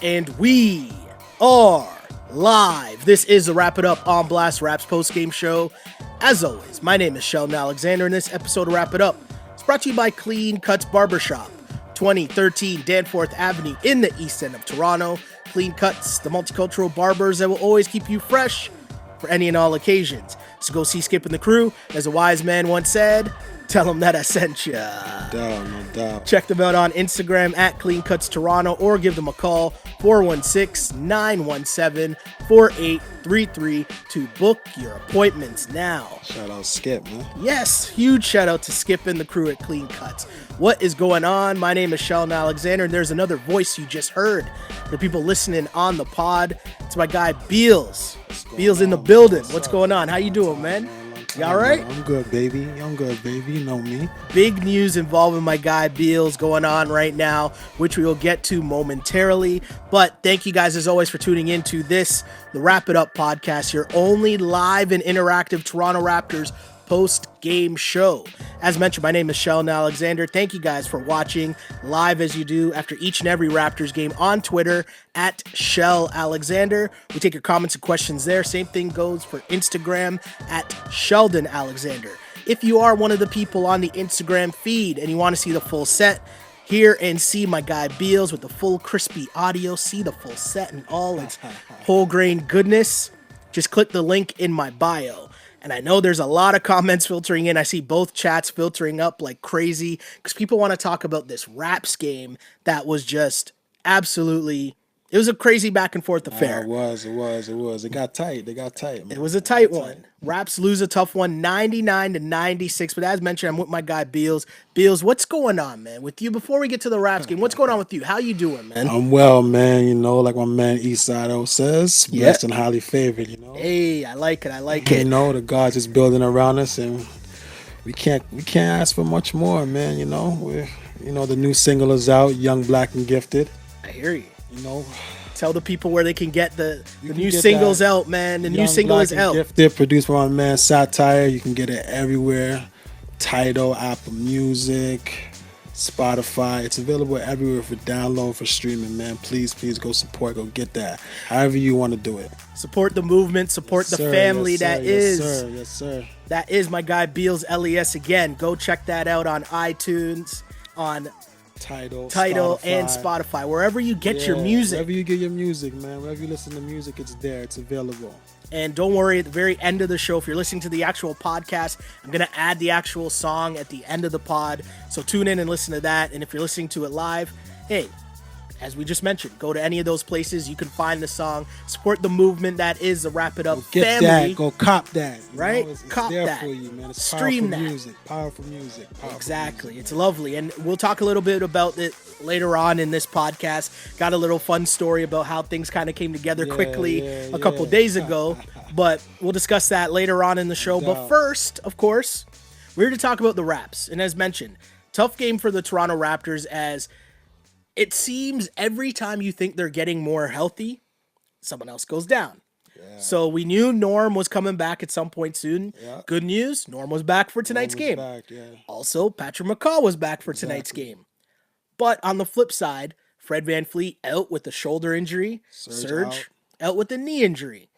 And we are live. This is the Wrap It Up on Blast Raps post-game show. As always, my name is Sheldon Alexander, and this episode of Wrap It Up is brought to you by Clean Cuts Barbershop, 2013 Danforth Avenue in the East End of Toronto. Clean Cuts, the multicultural barbers that will always keep you fresh for any and all occasions. So go see Skip and the crew. As a wise man once said, tell them that I sent ya. No doubt. Check them out on Instagram at Clean Cuts Toronto or give them a call 416-917-4833 to book your appointments now. Shout out Skip, man. Yes, huge shout out to Skip and the crew at Clean Cuts. What is going on? My name is Sheldon Alexander, and there's another voice you just heard. For people listening on the pod, it's my guy Beals. Beals in the building. What's going on? How you doing, man? You all right? I'm good, baby. You know me. Big news involving my guy Beals going on right now, which we will get to momentarily. But thank you guys, as always, for tuning into this, the Wrap It Up podcast, your only live and interactive Toronto Raptors post-game show. As mentioned, my name is Sheldon Alexander. Thank you guys for watching live as you do after each and every Raptors game on Twitter at Shell Alexander. We take your comments and questions there. Same thing goes for Instagram at Sheldon Alexander. If you are one of the people on the Instagram feed and you want to see the full set, hear and see my guy Beals with the full crispy audio, see the full set and all its whole grain goodness, just click the link in my bio. And I know there's a lot of comments filtering in. I see both chats filtering up like crazy because people want to talk about this Raps game that was just absolutely, it was a crazy back and forth affair. It was. It got tight. Man. It was a tight one. Raps lose a tough one, 99-96. But as mentioned, I'm with my guy Beals. Beals, what's going on, man, with you? Before we get to the Raps game, what's going on with you? How you doing, man? I'm well, man. You know, like my man Eastside says, blessed and highly favored, you know. Hey, I like it. You know, the God's just building around us, and we can't ask for much more, man. You know, the new single is out, Young, Black, and Gifted. I hear you. You know, tell the people where they can get the new singles out, man. The new single is out. Gifted, produced by my man Satire. You can get it everywhere. Tidal, Apple Music, Spotify. It's available everywhere for download, for streaming, man. Please go support. Go get that. However you want to do it. Support the movement. Support the family that is. Yes, sir. That is my guy Beals, L.E.S. Again, go check that out on iTunes, on Tidal and Spotify, wherever you get your music. Wherever you get your music, man. Wherever you listen to music, it's there. It's available. And don't worry, at the very end of the show, if you're listening to the actual podcast, I'm going to add the actual song at the end of the pod. So tune in and listen to that. And if you're listening to it live, hey, as we just mentioned, go to any of those places. You can find the song. Support the movement that is the Wrap It Up family. That. Go cop that. Right? It's cop there that. For you, man. It's stream that. Powerful music. Exactly. It's lovely. And we'll talk a little bit about it later on in this podcast. Got a little fun story about how things kind of came together quickly a couple days ago. But we'll discuss that later on in the show. But first, of course, we're here to talk about the Raps. And as mentioned, tough game for the Toronto Raptors, as it seems every time you think they're getting more healthy, someone else goes down. Yeah. So we knew Norm was coming back at some point soon. Yeah. Good news, Norm was back for tonight's game. Also, Patrick McCaw was back for tonight's game. But on the flip side, Fred VanVleet out with the shoulder injury. Serge out with the knee injury.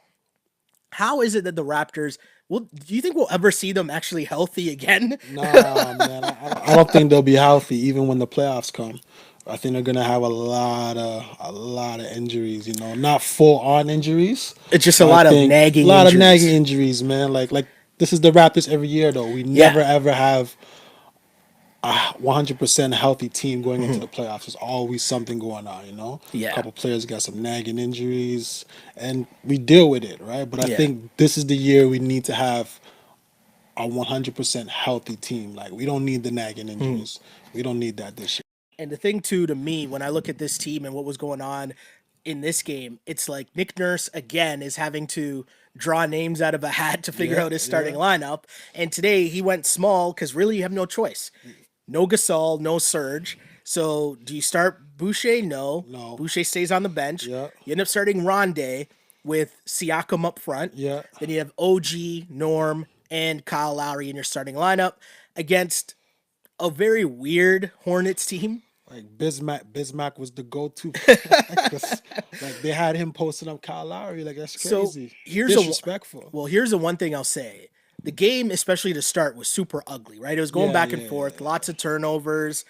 How is it that the Raptors, do you think we'll ever see them actually healthy again? Nah, man. I don't think they'll be healthy even when the playoffs come. I think they're gonna have a lot of injuries. You know, not full on injuries. It's just a lot of nagging injuries, man. Like this is the Raptors every year, though. We never ever have a 100% healthy team going into the playoffs. There's always something going on, you know. Yeah. A couple players got some nagging injuries, and we deal with it, right? But I think this is the year we need to have a 100% healthy team. Like, we don't need the nagging injuries. We don't need that this year. And the thing, too, to me, when I look at this team and what was going on in this game, it's like Nick Nurse, again, is having to draw names out of a hat to figure out his starting lineup. And today he went small because really you have no choice. No Gasol, no Serge. So do you start Boucher? No. Boucher stays on the bench. Yeah. You end up starting Rondé with Siakam up front. Yeah. Then you have OG, Norm, and Kyle Lowry in your starting lineup against a very weird Hornets team. Like Bismack was the go-to. like, like they had him posting up Kyle Lowry. Like that's So crazy, here's a disrespectful. well, here's the one thing I'll say. The game, especially to start, was super ugly, right? It was going Yeah, back and yeah, forth, yeah, lots of turnovers,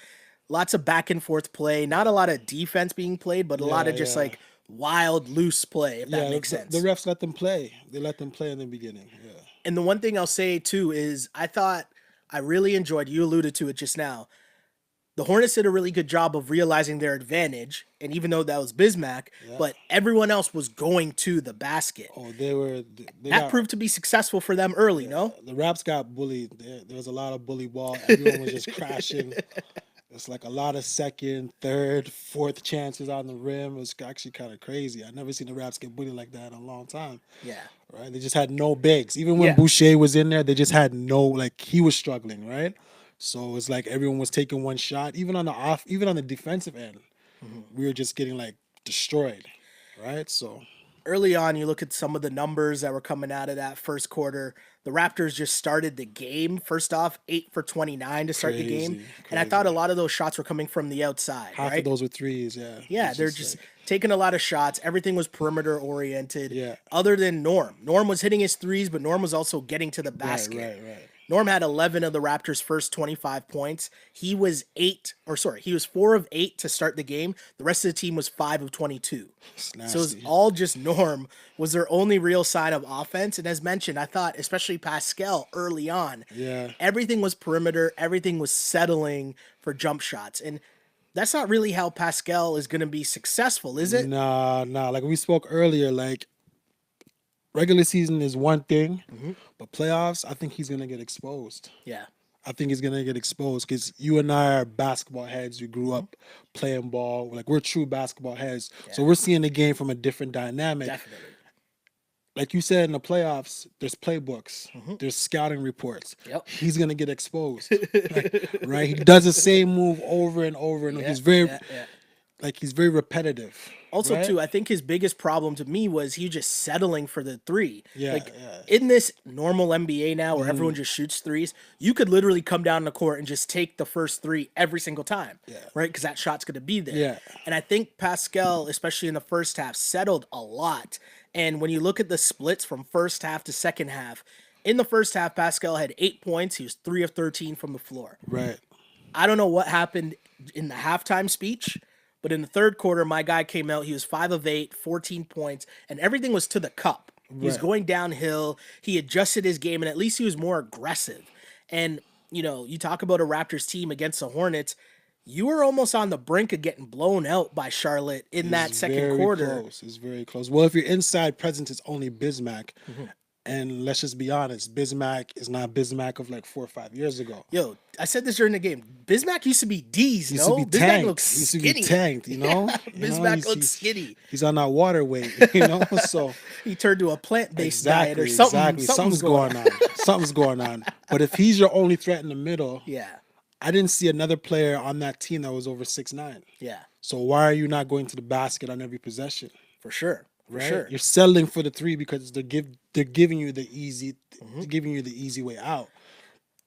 lots of back and forth play, not a lot of defense being played, but a lot yeah, of just yeah, like wild, loose play, if that yeah. makes The sense. refs let them play. They let them play in the beginning. Yeah, And the one thing I'll say too is I thought I really enjoyed, you alluded to it just now. The Hornets did a really good job of realizing their advantage, and even though that was Bismack, yeah. but everyone else was going to the basket. Oh, they were. They That got. proved to be successful for them early, Yeah, no? the Raps got bullied. There was a lot of bully ball. Everyone was just crashing. It's like a lot of second, third, fourth chances on the rim. It was actually kind of crazy. I've never seen the Raps get bullied like that in a long time. Yeah. Right? They just had no bigs. Even when Yeah. Boucher was in there, they just had no like he was struggling, right? So it's like everyone was taking one shot. Even on the defensive end, we were just getting like destroyed. Right? So Early on, you look at some of the numbers that were coming out of that first quarter. The Raptors just started the game. First off, 8 for 29 to start the game. crazy, And I thought a crazy. lot of those shots were coming from the outside, Half of right? those were threes, yeah. Yeah, It's they're just just like taking a lot of shots. Everything was perimeter oriented, yeah. other than Norm. Norm was hitting his threes, but Norm was also getting to the Right, basket. right, right. Norm had 11 of the Raptors' first 25 points. He was 4 of 8 to start the game. The rest of the team was 5 of 22. It's So it was nasty. all just Norm was their only real sign of offense. And as mentioned, I thought, especially Pascal early on, Yeah. everything was perimeter, everything was settling for jump shots. And that's not really how Pascal is going to be successful, is it? Nah, nah. Like we spoke earlier, like regular season is one thing, Hmm. but playoffs, I think he's gonna get exposed. Yeah. I think he's gonna get exposed because you and I are basketball heads. We grew Hmm. up playing ball. Like we're true basketball heads. Yeah. So we're seeing the game from a different dynamic. Definitely. Like you said in the playoffs, there's playbooks, Hmm. there's scouting reports. Yep. He's gonna get exposed. Right? He does the same move over and over, and Yeah. he's very Yeah. Yeah. like he's very repetitive. Also, Right? too, I think his biggest problem to me was he just settling for the three. Yeah, Like yeah. in this normal NBA now where everyone just shoots threes, you could literally come down the court and just take the first three every single time, Yeah. right? Because that shot's going to be there. Yeah. And I think Pascal, especially in the first half, settled a lot. And when you look at the splits from first half to second half, in the first half, Pascal had 8 points. He was 3 of 13 from the floor. Right. I don't know what happened in the halftime speech, but in the third quarter, my guy came out. He was 5 of 8, 14 points, and everything was to the cup. He was Right. going downhill. He adjusted his game, and at least he was more aggressive. And, you talk about a Raptors team against the Hornets. You were almost on the brink of getting blown out by Charlotte in It's that second very quarter. close. It's very close. Well, if your inside presence is only Bismack, Mhm. and let's just be honest, Bismack is not Bismack of like 4 or 5 years ago. Yo, I said this during the game. Bismack used to be D's, He used to no? be Bismack tanked. looks He used to be skinny. tanked, you know? Yeah, You know, Bismack looks skinny. he's on that water weight, you know? So He turned to a plant-based diet or exactly, something. exactly. Something's going on. Something's going on. But if he's your only threat in the middle, Yeah, I didn't see another player on that team that was over 6'9". yeah, So why are you not going to the basket on every possession? for sure, for Right? sure. You're settling for the three because they're giving you the easy Mm-hmm. they're giving you the easy way out.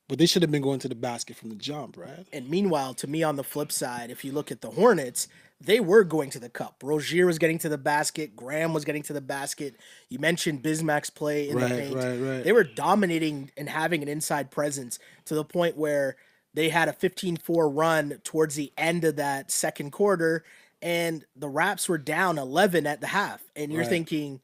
But they should have been going to the basket from the jump, right? And meanwhile, to me, on the flip side, if you look at the Hornets, they were going to the cup. Rozier was getting to the basket. Graham was getting to the basket. You mentioned Bismack's play in the Right, paint. right. They were dominating and having an inside presence to the point where they had a 15-4 run towards the end of that second quarter, and the Raps were down 11 at the half. And you're Right. thinking,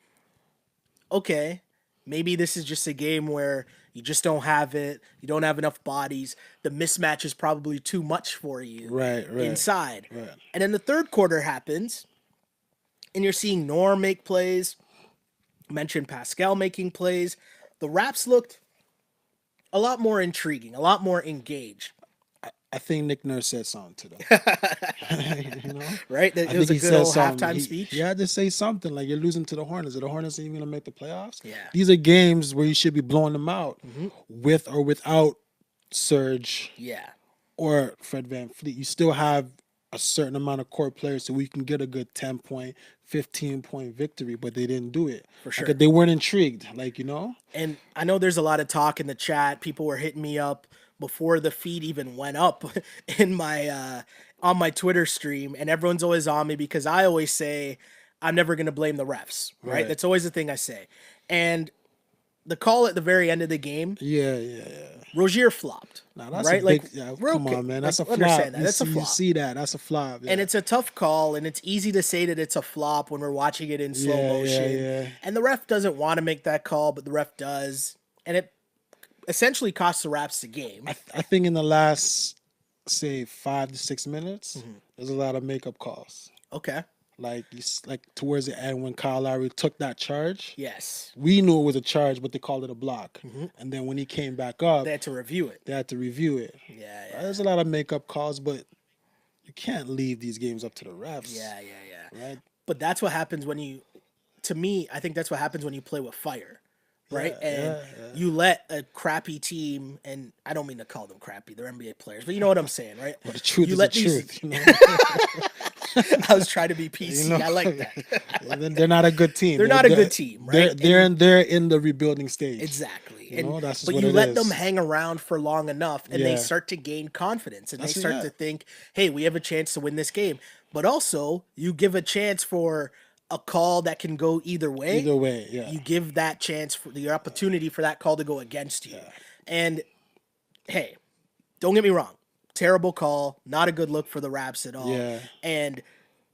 okay, maybe this is just a game where you just don't have it. You don't have enough bodies. The mismatch is probably too much for you Right, right. inside. Right. And then the third quarter happens, and you're seeing Norm make plays. Mentioned Pascal making plays. The Raps looked a lot more intriguing, a lot more engaged. I think Nick Nurse said something to them. You know? Right? I It was think a he good said old something. halftime He, speech. he had to say something like you're losing to the Hornets. Are the Hornets even gonna make the playoffs? Yeah. These are games where you should be blowing them out Mm-hmm. with or without Serge Yeah. or Fred Van Fleet. You still have a certain amount of core players so we can get a good 10-point, 15-point victory, but they didn't do it. For Like, sure. they weren't intrigued, like, you know? And I know there's a lot of talk in the chat. People were hitting me up before the feed even went up in my on my Twitter stream, and everyone's always on me because I always say I'm never going to blame the refs, right? That's always the thing I say. And the call at the very end of the game, Yeah. Rozier flopped. Nah, that's right? a big. Yeah, come on, man. That's a flop. Understand that. That's a flop. You see that? That's a flop. Yeah. And it's a tough call, and it's easy to say that it's a flop when we're watching it in slow motion. Yeah. And the ref doesn't want to make that call, but the ref does. And it essentially costs the Raps the game. I think in the last, say, 5 to 6 minutes, there's a lot of makeup calls. Okay. Like towards the end when Kyle Lowry took that charge. Yes. We knew it was a charge, but they called it a block. And then when he came back up, they had to review it. Yeah. There's a lot of makeup calls, but you can't leave these games up to the refs. Yeah. Right? But that's what happens when you, to me, I think that's what happens when you play with fire. Right? And you let a crappy team, and I don't mean to call them crappy, they're NBA players, but you know what I'm saying, right? But the truth you is let the truth. You know? I was trying to be PC. I like that. They're not a good team. They're not a good team, right? They're in the rebuilding stage. Exactly. But you let them hang around for long enough, and they start to gain confidence, and they start to think, hey, we have a chance to win this game. But also, you give a chance for a call that can go either way. You give that chance for the opportunity for that call to go against you. And hey, don't get me wrong. Terrible call, not a good look for the Raps at all. Yeah. And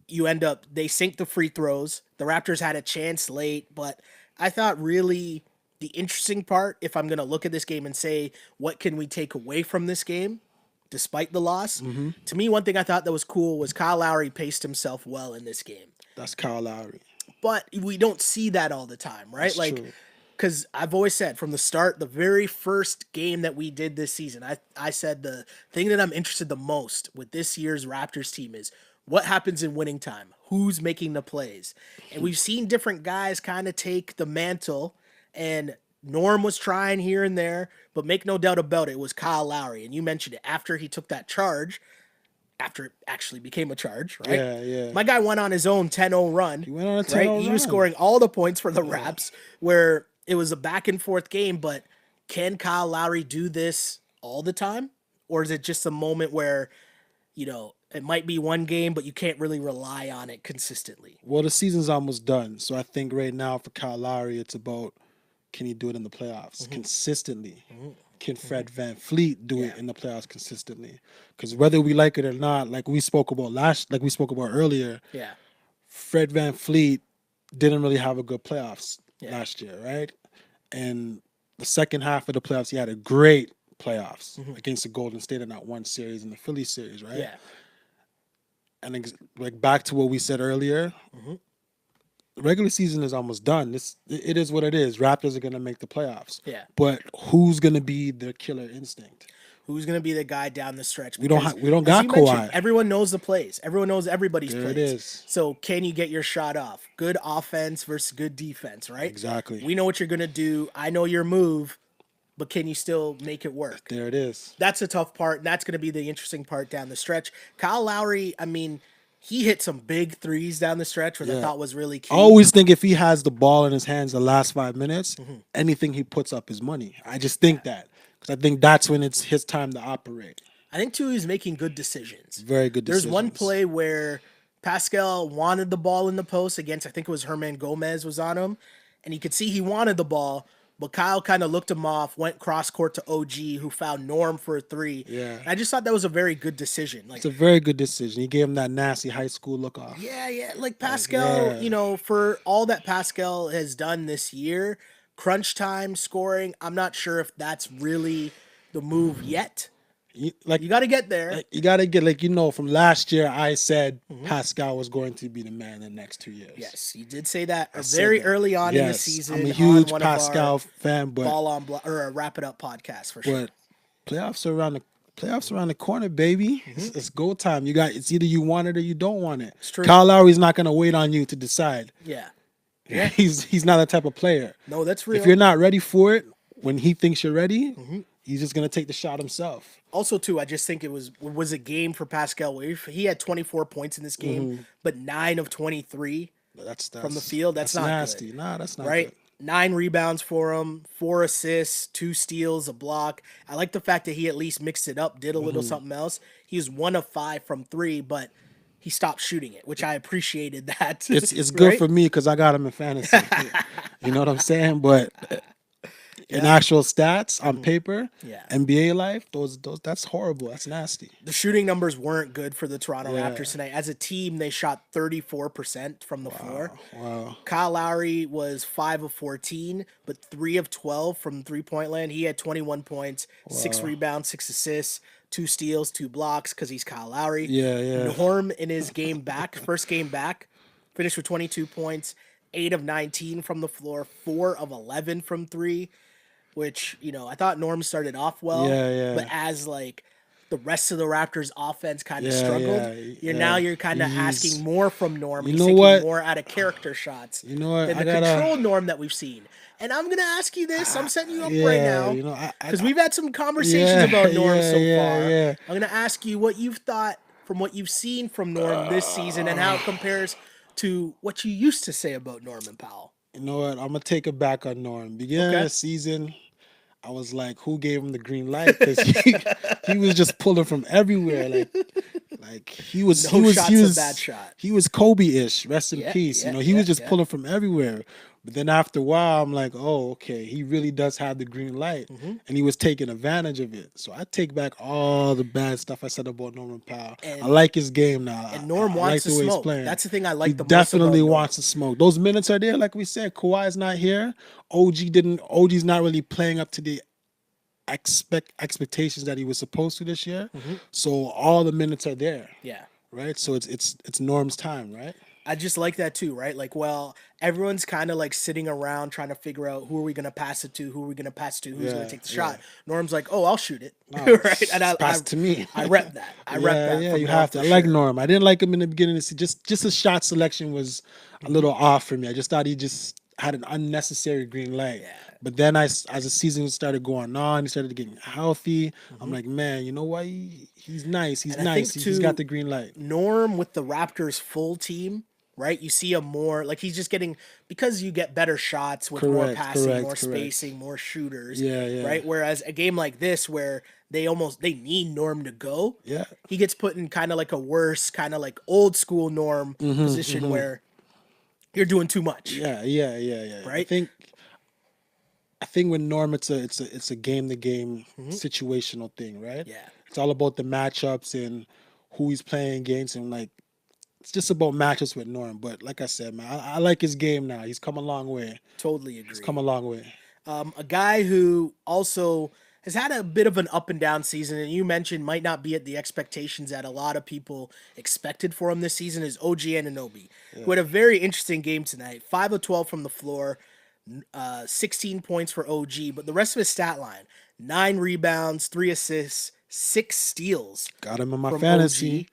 you end up, they sink the free throws. The Raptors had a chance late, but I thought really the interesting part, if I'm going to look at this game and say, what can we take away from this game, despite the loss? To me, one thing I thought that was cool was Kyle Lowry paced himself well in this game. That's Kyle Lowry. But we don't see that all the time, right? That's true. Because I've always said from the start, the very first game that we did this season, I said the thing that I'm interested the most with this year's Raptors team is what happens in winning time? Who's making the plays? And we've seen different guys kind of take the mantle, and Norm was trying here and there, but make no doubt about it, it was Kyle Lowry. And you mentioned it, after he took that charge, after it actually became a charge, right? Yeah. My guy went on his own 10-0 run. He went on a 10-0 run. He was run. scoring all the points for the Raps, where it was a back and forth game, but can Kyle Lowry do this all the time? Or is it just a moment where, it might be one game, but you can't really rely on it consistently? Well, the season's almost done. So I think right now for Kyle Lowry, it's about, can he do it in the playoffs consistently? Can Fred VanVleet do it in the playoffs consistently? Because whether we like it or not, like we spoke about earlier, Fred VanVleet didn't really have a good playoffs last year, right? And the second half of the playoffs, he had a great playoffs against the Golden State in that one series and the Philly series, right? Yeah. And like back to what we said earlier, the regular season is almost done. It is what it is. Raptors are going to make the playoffs. Yeah. But who's going to be their killer instinct? Who's going to be the guy down the stretch? We don't got Kawhi. Everyone knows the plays. Everyone knows everybody's plays. It is. So can you get your shot off? Good offense versus good defense, right? Exactly. We know what you're going to do. I know your move, but can you still make it work? There it is. That's a tough part. That's going to be the interesting part down the stretch. Kyle Lowry, he hit some big threes down the stretch, which I thought was really key. I always think if he has the ball in his hands the last 5 minutes, anything he puts up is money. I just think that. Because I think that's when it's his time to operate. I think, too, he's making good decisions. Very good decisions. There's one play where Pascal wanted the ball in the post against, I think it was Herman Gomez was on him, and you could see he wanted the ball, but Kyle kind of looked him off, went cross-court to OG, who found Norm for a three. Yeah. And I just thought that was a very good decision. It's a very good decision. He gave him that nasty high school look off. Yeah. Like Pascal, for all that Pascal has done this year, crunch time scoring, I'm not sure if that's really the move yet. You got to get there. You got to get, from last year, I said Pascal was going to be the man in the next 2 years. Yes, you did say that very early on in the season. I'm a huge Pascal fan, but or a Wrap It Up podcast for sure. But playoffs are around the corner, baby. It's go time. It's either you want it or you don't want it. It's true. Kyle Lowry's not going to wait on you to decide. Yeah. He's not that type of player. No, that's real. If you're not ready for it, when he thinks you're ready, he's just going to take the shot himself. Also, too, I just think it was a game for Pascal where he had 24 points in this game, but 9 of 23 from the field. That's not nasty. good. Nah, that's not right. good. 9 rebounds for him, 4 assists, 2 steals, a block. I like the fact that he at least mixed it up, did a little something else. He was 1 of 5 from 3, but he stopped shooting it, which I appreciated that, It's good right? for me because I got him in fantasy. You know what I'm saying? But in Yeah. actual stats on paper, Yeah. NBA life, those that's horrible. That's nasty. The shooting numbers weren't good for the Toronto Yeah. Raptors tonight. As a team, they shot 34% from the floor. Wow. Kyle Lowry was 5 of 14, but 3 of 12 from 3-point land. He had 21 points, 6 Wow. rebounds, 6 assists, 2 steals, 2 blocks because he's Kyle Lowry. Yeah, yeah. Norm in his game back, first game back, finished with 22 points, 8 of 19 from the floor, 4 of 11 from 3, which, I thought Norm started off well, Yeah, but yeah. as like the rest of the Raptors offense kind of Yeah, struggled, yeah, now yeah. you're kind of asking He's more from Norm. you He's know taking what? more out of character shots You know what? than I the gotta control Norm that we've seen. And I'm gonna ask you this. I'm setting you up right yeah, now you know, because we've had some conversations yeah, about Norm yeah, so yeah, far. yeah. I'm gonna ask you what you've thought from what you've seen from Norm this season and how it compares to what you used to say about Norman Powell. You know what? I'm gonna take it back on Norm. Beginning of Okay. the season, I was like, who gave him the green light? Because he was just pulling from everywhere. Like he was he No was he shot's a bad was shot. he was Kobe-ish. Rest in Yeah, peace. You yeah, know, he yeah, was just yeah. pulling from everywhere. But then after a while, I'm like, oh, okay, he really does have the green light, and he was taking advantage of it. So I take back all the bad stuff I said about Norman Powell. I And like his game now. and I, Norm I wants like to the way he's smoke. playing. That's the thing I He like the most about definitely Norm. wants to smoke. Those minutes are there, like we said. Kawhi's not here. OG's not really playing up to the expectations that he was supposed to this year. So all the minutes are there, Yeah. right? So it's Norm's time, right? I just like that too, right? Like, well, everyone's kind of like sitting around trying to figure out who are we going to pass it to, who are we going to pass it to, who's going to Yeah, take the yeah. shot. Norm's like, oh, I'll shoot it, No, right? And it's passed to me. I rep that. I rep Yeah, that yeah, from you Norm have to. for I like sure. Norm. I didn't like him in the beginning. Just his shot selection was a little off for me. I just thought he just had an unnecessary green light. Yeah. But then as the season started going on, he started getting healthy. I'm like, man, you know what? He's nice. He's And I nice. think He's got too, the green light. Norm with the Raptors full team, right? You see a more like he's just getting because you get better shots with more Correct, passing, correct, more correct. spacing, more shooters, Yeah, yeah, right? Whereas a game like this where they need Norm to go, yeah. he gets put in kind of like a worse, kind of like old school Norm position where you're doing too much, Yeah, yeah, yeah, yeah. right? I think with Norm, it's a game to game situational thing, right? Yeah, It's all about the matchups and who he's playing against, and like it's just about matchups with Norm. But like I said, man, I like his game now. He's come a long way. totally He's come agree. a long way. A guy who also has had a bit of an up and down season, and you mentioned might not be at the expectations that a lot of people expected for him this season, is OG Anunoby, who had a very interesting game tonight. 5 of 12 from the floor, 16 points for OG, but the rest of his stat line 9 rebounds, 3 assists, 6 steals Got him in my from fantasy.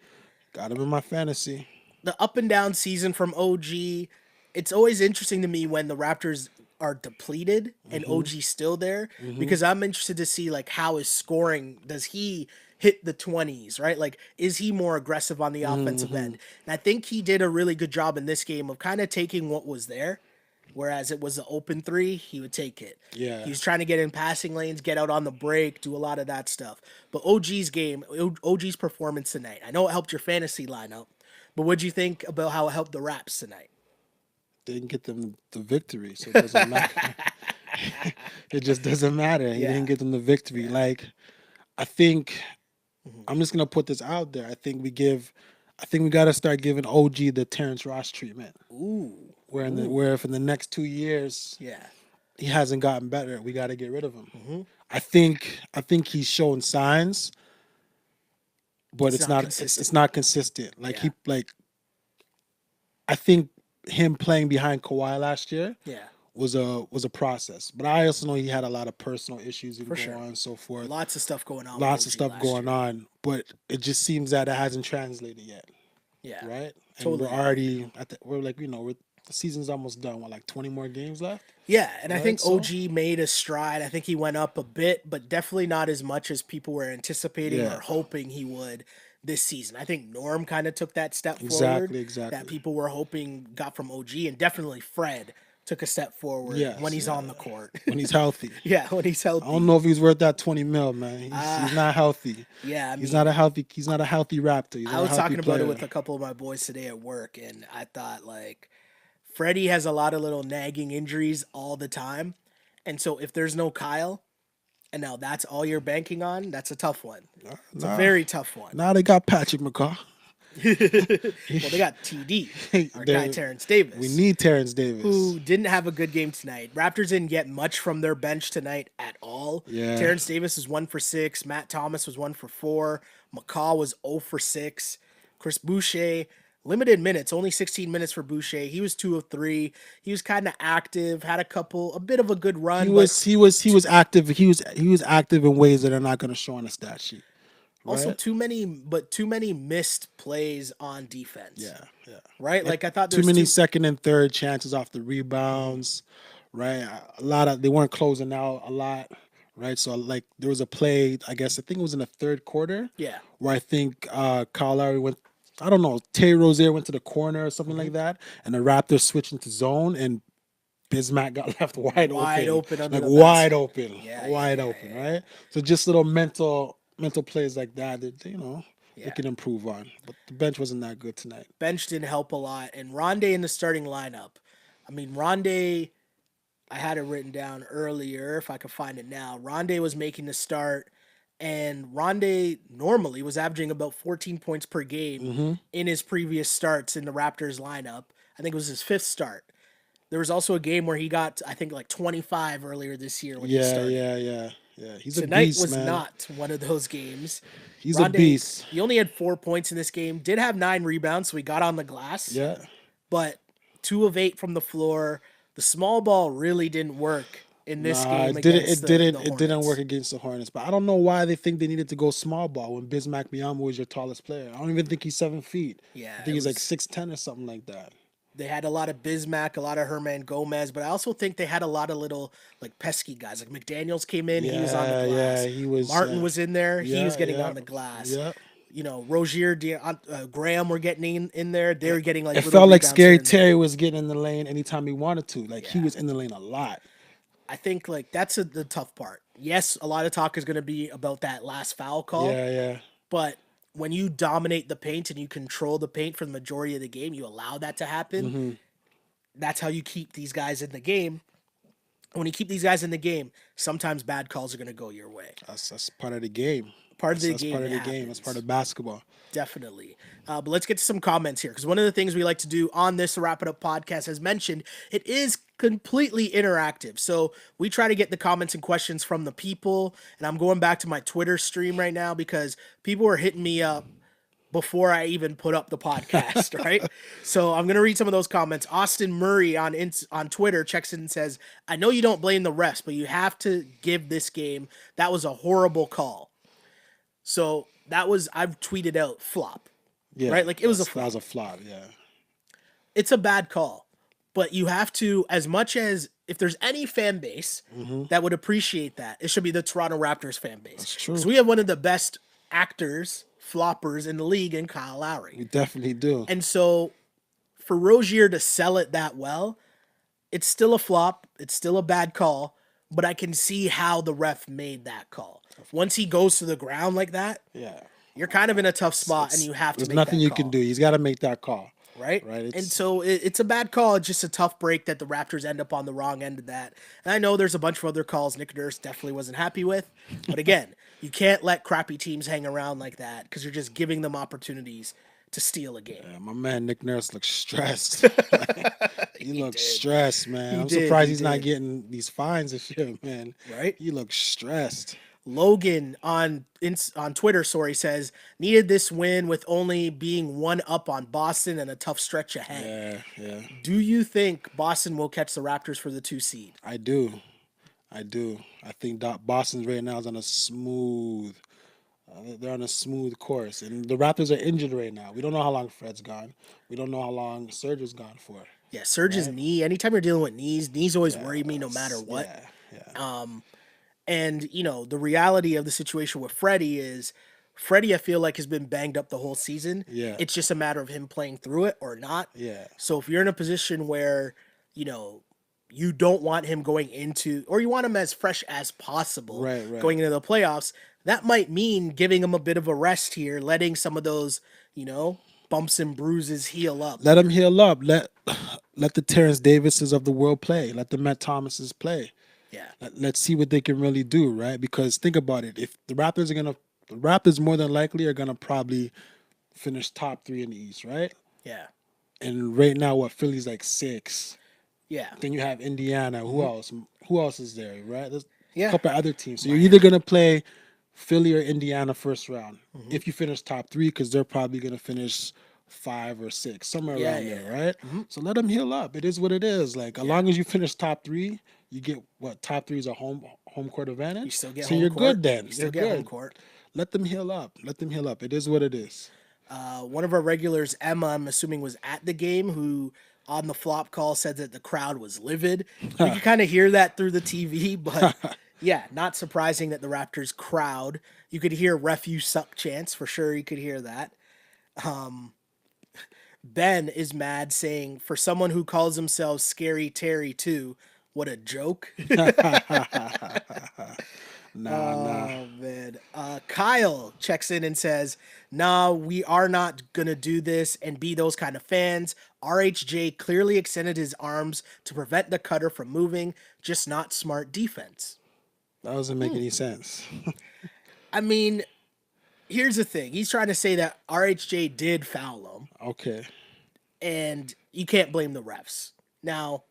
OG. Got him in my fantasy. The up and down season from OG, it's always interesting to me when the Raptors are depleted and OG's still there because I'm interested to see like how his scoring does he hit the 20s, right? Like is he more aggressive on the offensive end? And I think he did a really good job in this game of kind of taking what was there. Whereas it was an open three, he would take it. Yeah. He was trying to get in passing lanes, get out on the break, do a lot of that stuff. But OG's game, OG's performance tonight, I know it helped your fantasy lineup, but what'd you think about how it helped the Raps tonight? Didn't get them the victory, so it doesn't matter. It just doesn't matter. He Yeah. didn't get them the victory. Like I think Mhm. I'm just gonna put this out there. I think we gotta start giving OG the Terrence Ross treatment. Ooh. Where for the next 2 years Yeah. he hasn't gotten better. We gotta get rid of him. hmm I think he's showing signs, but It's it's not not it's consistent. not consistent. Yeah. I think him playing behind Kawhi last year Yeah. was a process. But I also know he had a lot of personal issues and For go sure. on and so forth. Lots of stuff going on with Lots of OG stuff last going year. on, but it just seems that it hasn't translated yet, Yeah. right? And we're Totally agree. already we're like the season's almost done. What, like 20 more games left, Yeah, and I right? think So OG made a stride. I think he went up a bit, but definitely not as much as people were anticipating yeah, or hoping he would this season. I think Norm kind of took that step forward exactly, that exactly. people were hoping got from OG, and definitely Fred took a step forward when Yes, he's yeah. on the court. When he's healthy. Yeah, when he's I don't healthy. know if he's worth that 20 mil, man. He's not healthy. Yeah, I He's not mean, a healthy Raptor. He's I not a was healthy talking about it player. with a couple of my boys today at work, and I thought like Freddie has a lot of little nagging injuries all the time, and so if there's no Kyle, and now that's all you're banking on, that's a tough one. It's a Nah. very tough one. Now they got Patrick McCaw. Well, they got TD, our guy They're- Terrence we Davis, need Terrence Davis. who didn't have a good game tonight. Raptors didn't get much from their bench tonight at all. Yeah. Terrence Davis is 1 for 6. Matt Thomas was 1 for 4. McCaw was 0 for 6. Chris Boucher, limited minutes, only 16 minutes for Boucher. He was 2 of 3. He was kind of active, had a bit of a good run, but He was active. He was active in ways that are not going to show on the stat sheet. also Right? too many missed plays on defense. Yeah, yeah. Right? Like I thought Too there's many second and third chances off the rebounds, right? A lot of they weren't closing out a lot, right? So like there was a play, I guess I think it was in the third quarter, Yeah. where I think Kyle Lowry went. I don't know. Terry Rozier went to the corner or something like that, and the Raptors switched into zone, and Bismack got left Wide open under like the wide basket. open, Yeah, yeah, wide yeah, open, yeah, right? So just little mental plays like that they yeah. can improve on. But the bench wasn't that good tonight. Bench didn't help a lot. And Rondé in the starting lineup. I mean, Rondé, I had it written down earlier if I could find it now. Rondé was making the start, and Rondé normally was averaging about 14 points per game in his previous starts in the Raptors lineup. I think it was his fifth start. There was also a game where he got, I think, like 25 earlier this year when he Yeah, started. yeah, yeah, yeah. He's a Tonight beast, was man. not one of those games. He's a Rondé, beast. he only had 4 points in this game, did have 9 rebounds, so he got on the glass, Yeah. but 2 of 8 from the floor. The small ball really didn't work in this Nah, game against the it didn't Hornets. work against the Hornets. But I don't know why they think they needed to go small ball when Bismack Biyama was your tallest player. I don't even think he's 7 feet. I Yeah, think it he's like was. 6'10" or something like that. They had a lot of Bismack, a lot of Herman Gomez, but I also think they had a lot of little like pesky guys. Like McDaniels came in, he was on the Yeah, yeah, glass. he was. Martin was in there, he was Yeah, getting yeah, on the glass. yeah. You know, Rozier, Graham were getting in there. They were getting like It little felt like rebounds here Scary and there. Terry was getting in the lane anytime he wanted to. Like he Yeah. was in the lane a lot. I think like that's the tough part. Yes, a lot of talk is going to be about that last foul call, Yeah, yeah. but when you dominate the paint and you control the paint for the majority of the game, you allow that to happen. That's how you keep these guys in the game. When you keep these guys in the game, sometimes bad calls are going to go your way. That's part of the game. Part of the That's game, part of it the game. That's part happens. of basketball. Definitely. But let's get to some comments here because one of the things we like to do on this Wrap It Up podcast, as mentioned, it is completely interactive. So we try to get the comments and questions from the people. And I'm going back to my Twitter stream right now because people are hitting me up before I even put up the podcast, right? So I'm gonna read some of those comments. Austin Murray on Twitter checks in and says, "I know you don't blame the refs, but you have to give this game. That was a horrible call." So I've tweeted out flop, Yeah, right? Like it was a that was flop. a flop. Yeah, It's a bad call, but you have to, as much as if there's any fan base that would appreciate that, it should be the Toronto Raptors fan base. that's true. Because we have one of the best actors, floppers in the league in Kyle Lowry. We definitely do. And so for Rozier to sell it that well, it's still a flop. It's still a bad call, but I can see how the ref made that call. Once he goes to the ground like that, Yeah, you're kind of in a tough spot and you have to there's make nothing that you call. can do. He's got to make that call. Right? Right, And it's- so it's a bad call. It's just a tough break that the Raptors end up on the wrong end of that. And I know there's a bunch of other calls Nick Nurse definitely wasn't happy with. But again, you can't let crappy teams hang around like that because you're just giving them opportunities to steal a game. Yeah, my man Nick Nurse looks stressed. He looks stressed, man. I'm surprised he's not getting these fines and shit, man. Right? He looks stressed. Logan on Twitter, says needed this win with only being one up on Boston and a tough stretch ahead. Yeah, yeah. Do you think Boston will catch the Raptors for the 2 seed? I do. I think Boston right now is on a smooth. They're on a smooth course, and the Raptors are injured right now. We don't know how long Fred's gone. We don't know how long Serge is gone for. Yeah, Serge's knee. Anytime you're dealing with knees always worry me no matter what. Yeah. And, you know, the reality of the situation with Freddie is Freddie, I feel like, has been banged up the whole season. Yeah. It's just a matter of him playing through it or not. Yeah. So if you're in a position where, you know, you don't want him going into, or you want him as fresh as possible Right, right. going into the playoffs. That might mean giving him a bit of a rest here, letting some of those, you know, bumps and bruises heal up. Let him heal up. Let the Terrence Davises of the world play. Let the Matt Thomases play. Yeah. Let's see what they can really do, right? Because think about it. If the Raptors more than likely are gonna probably finish top three in the East, right? Yeah. And right now, what Philly's like six. Yeah. Then you have Indiana. Who else? Who else is there? Right? There's a Yeah. couple of other teams. So you're either Miami. gonna play Philly or Indiana first round. If you finish top three, because they're probably gonna finish five or six, somewhere Yeah. around Yeah. there, Yeah. right? So let them heal up. It is what it is. Like as Yeah. long as you finish top three, you get what top three is a home court You advantage. still get So home you're court. good then. You You're still get home good. court. Let them heal up. Let them heal up. It is what it is. One of our regulars, Emma, I'm assuming was at the game, who on the flop call said that the crowd was livid. We could kind of hear that through the TV, but yeah, not surprising that the Raptors crowd. You could hear "ref you suck" chants for sure. You could hear that. Ben is mad, saying, "For someone who calls himself Scary Terry too, what a joke." Nah. Oh man. Kyle checks in and says, "Nah, we are not gonna do this and be those kind of fans. RHJ clearly extended his arms to prevent the cutter from moving. Just not smart defense." That doesn't make any sense. I mean, here's the thing. He's trying to say that RHJ did foul him, Okay. and you can't blame the refs. Now,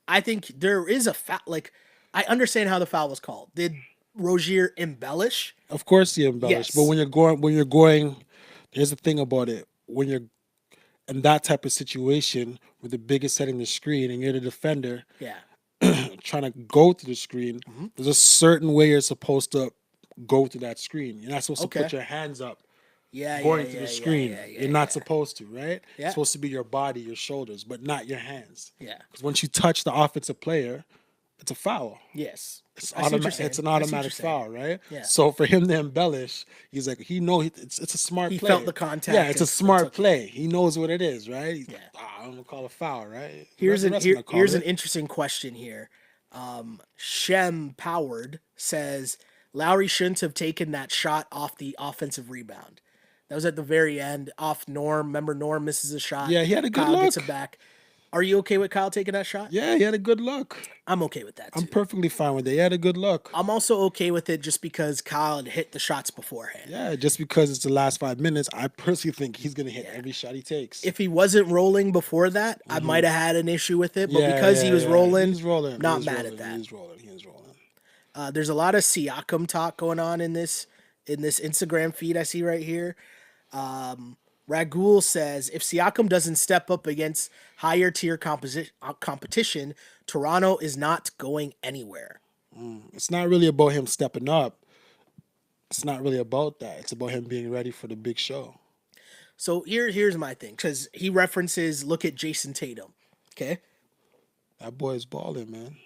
I think there is a foul. Like, I understand how the foul was called. Did Rozier embellish? Of course you embellish, but Yes. when you're going, here's the thing about it. When you're in that type of situation with the biggest setting the screen and you're the defender Yeah. trying to go through the screen, there's a certain way you're supposed to go through that screen. You're not supposed to Okay. put your hands up Yeah, yeah, going through yeah, the yeah, screen. yeah, yeah, You're not yeah. supposed to, right? Yeah. It's supposed to be your body, your shoulders, but not your hands. Yeah. Because once you touch the offensive player, it's a foul. Yes. It's I see what you're saying. It's an I see what automatic you're saying. foul, right? Yeah. So for him to embellish, he's like it's a smart He play. felt the contact Yeah, it's a and smart took it. play. He knows what it is, right? He's Yeah. like, I'm gonna call a foul, right? Here's The an rest gonna call here's it. an interesting question here. Shem Powered says Lowry shouldn't have taken that shot off the offensive rebound. That was at the very end, off Norm. Remember, Norm misses a shot. Yeah, he had a good Kyle gets look. it back. Are you okay with Kyle taking that shot? Yeah, he had a good look. I'm okay with that I'm too. perfectly fine with it. He had a good look. I'm also okay with it just because Kyle had hit the shots beforehand. Yeah, just because it's the last 5 minutes, I personally think he's gonna hit every shot he takes. If he wasn't rolling before that, I might have had an issue with it. But Yeah, because he was rolling, he's rolling. not He's mad rolling. at that. He's rolling. He's rolling. There's a lot of Siakam talk going on in this Instagram feed I see right here. Ragul says if Siakam doesn't step up against higher tier competition, Toronto is not going anywhere. It's not really about him stepping up. It's not really about that. It's about him being ready for the big show. So here's my thing, because he references look at Jason Tatum. Okay, That boy is balling, man.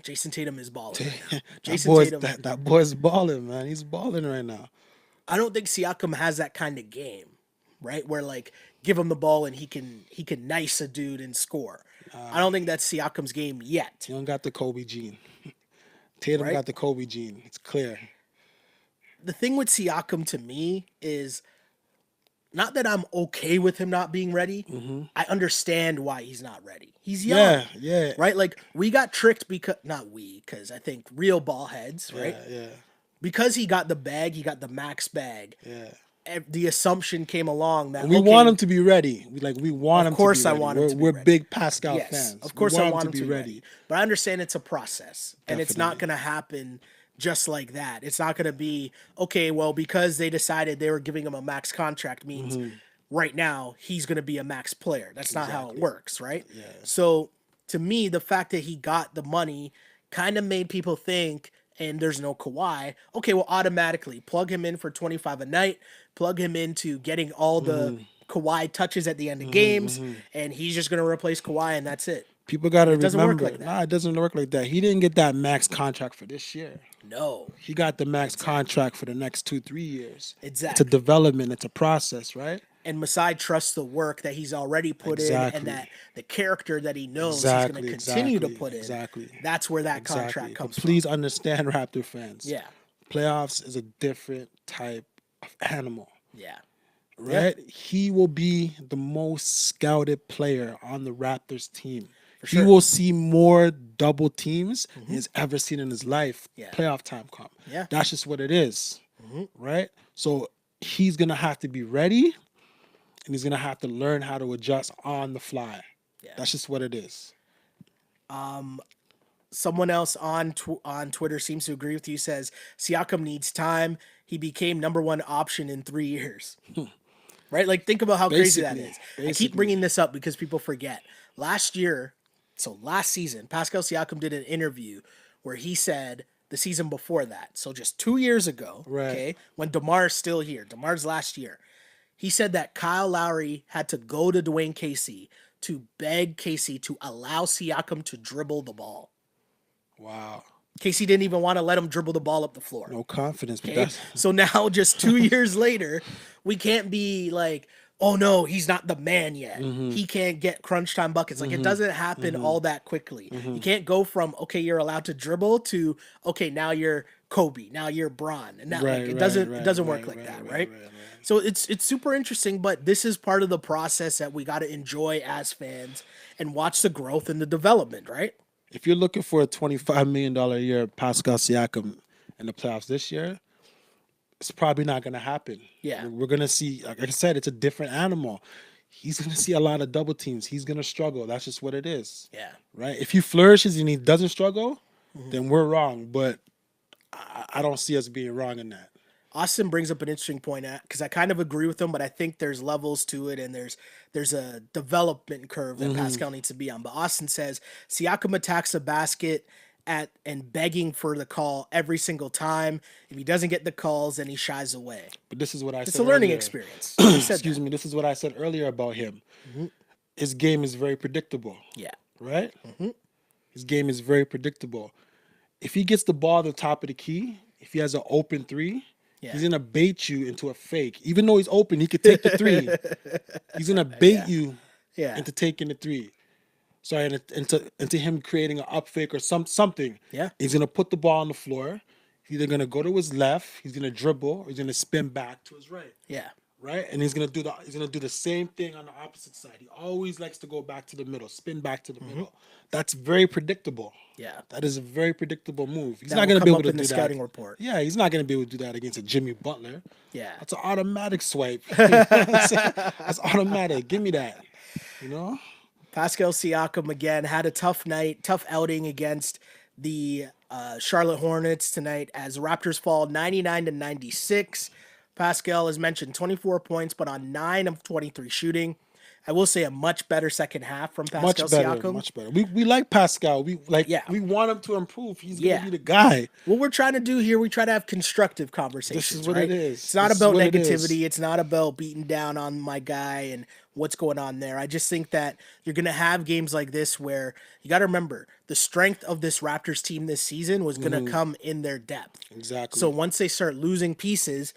Jason Tatum is balling. Right now. That Jason boy's Tatum. that boy's balling, man. He's balling right now. I don't think Siakam has that kind of game, right? Where like give him the ball and he can nice a dude and score. I don't think that's Siakam's game yet. He don't got the Kobe gene. Tatum Right? got the Kobe gene. It's clear. The thing with Siakam to me is not that I'm okay with him not being ready. I understand why he's not ready. He's young, Yeah. right? Like we got tricked because not we, because I think real ball heads, right? Yeah. Because he got the bag, he got the max bag. The assumption came along that We okay, want him to be ready. We want him to be ready. Of course I want him to be We're ready. big Pascal yes, fans. of course I want him to be ready. But I understand it's a process, and it's not Definitely. going to happen just like that. It's not going to be okay. Well, because they decided they were giving him a max contract means right now he's going to be a max player. That's not how it works, right? Yeah. So to me, the fact that he got the money kind of made people think. And there's no Kawhi. Okay, well, automatically plug him in for 25 a night. Plug him into getting all the Kawhi touches at the end of games, and he's just gonna replace Kawhi, and that's it. People got to remember. doesn't work like that. Nah, it doesn't work like that. He didn't get that max contract for this year. No, He got the max contract for the next 2-3 years. It's a exactly. development. It's a process, right? And Masai trusts the work that he's already put in, and Exactly. that the character that he knows he's going to Exactly. continue to Exactly. put in. Exactly. That's where that contract Exactly. But comes from. please understand, Raptor fans. Yeah. Playoffs is a different type of animal. Yeah. Right? He will be the most scouted player on the Raptors team. For He sure. will see more double teams than he's ever seen in his life. Yeah. Playoff time come. Yeah. That's just what it is. Right? So he's gonna have to be ready, and he's gonna have to learn how to adjust on the fly. Yeah. That's just what it is. Someone else on Twitter seems to agree with you. Says Siakam needs time. He became number one option in 3 years. Right? Like, think about how crazy that is. I keep bringing this up because people forget. Last season, Pascal Siakam did an interview where he said the season before that, so just 2 years ago, Right. okay, when DeMar's still here, DeMar's last year, he said that Kyle Lowry had to go to Dwayne Casey to beg Casey to allow Siakam to dribble the ball. Wow. Casey didn't even want to let him dribble the ball up the floor. No confidence. But Okay? So now, just 2 years later, we can't be like, oh no, he's not the man yet. He can't get crunch time buckets. Like, it doesn't happen all that quickly. You can't go from, okay, you're allowed to dribble to, okay, now you're Kobe, now you're Bron. And now, it doesn't work like that, right? So it's super interesting, but this is part of the process that we got to enjoy as fans and watch the growth and the development, right? if you're looking for a $25 million a year Pascal Siakam in the playoffs this year, it's probably not going to happen. Yeah. We're going to see, like I said, it's a different animal. He's going to see a lot of double teams. He's going to struggle. That's just what it is. Yeah. Right? If he flourishes and he doesn't struggle, then we're wrong. But I don't see us being wrong in that. Austin brings up an interesting point because I kind of agree with him, but I think there's levels to it and there's a development curve that Pascal needs to be on. But Austin says Siakam attacks the basket and begging for the call every single time. If he doesn't get the calls, then he shies away. But this is what I said. It's a learning earlier. experience. Excuse me. This is what I said earlier about him. His game is very predictable. Yeah. Right? His game is very predictable. If he gets the ball at the top of the key, if he has an open three, he's gonna bait you into a fake. Even though he's open, he could take the three. He's gonna bait you into taking the three. Sorry, into him creating an up fake or something. Yeah. He's gonna put the ball on the floor. He's either gonna go to his left, he's gonna dribble, or he's gonna spin back to his right. Yeah. Right? And he's gonna do the same thing on the opposite side. He always likes to go back to the middle, spin back to the middle. That's very predictable. Yeah. That is a very predectable move. He's That not will going to come be able up to in do the that. scouting report. Yeah, he's not going to be able to do that against a Jimmy Butler. Yeah. That's an automatic swipe. You know what I'm saying? That's automatic. Give me that. You know? Pascal Siakam again had a tough night, tough outing against the Charlotte Hornets tonight as Raptors fall 99-96. Pascal, as mentioned, 24 points, but on 9 of 23 shooting. I will say a much better second half from Pascal Siakam. Much better. We like Pascal. We want him to improve. He's gonna be the guy. What we're trying to do here, we try to have constructive conversations. This is what right? it is. It's not This is about what it is. negativity. It's not about beating down on my guy and what's going on there. I just think that you're gonna have games like this where you got to remember the strength of this Raptors team this season was gonna come in their depth. Exactly. So once they start losing pieces,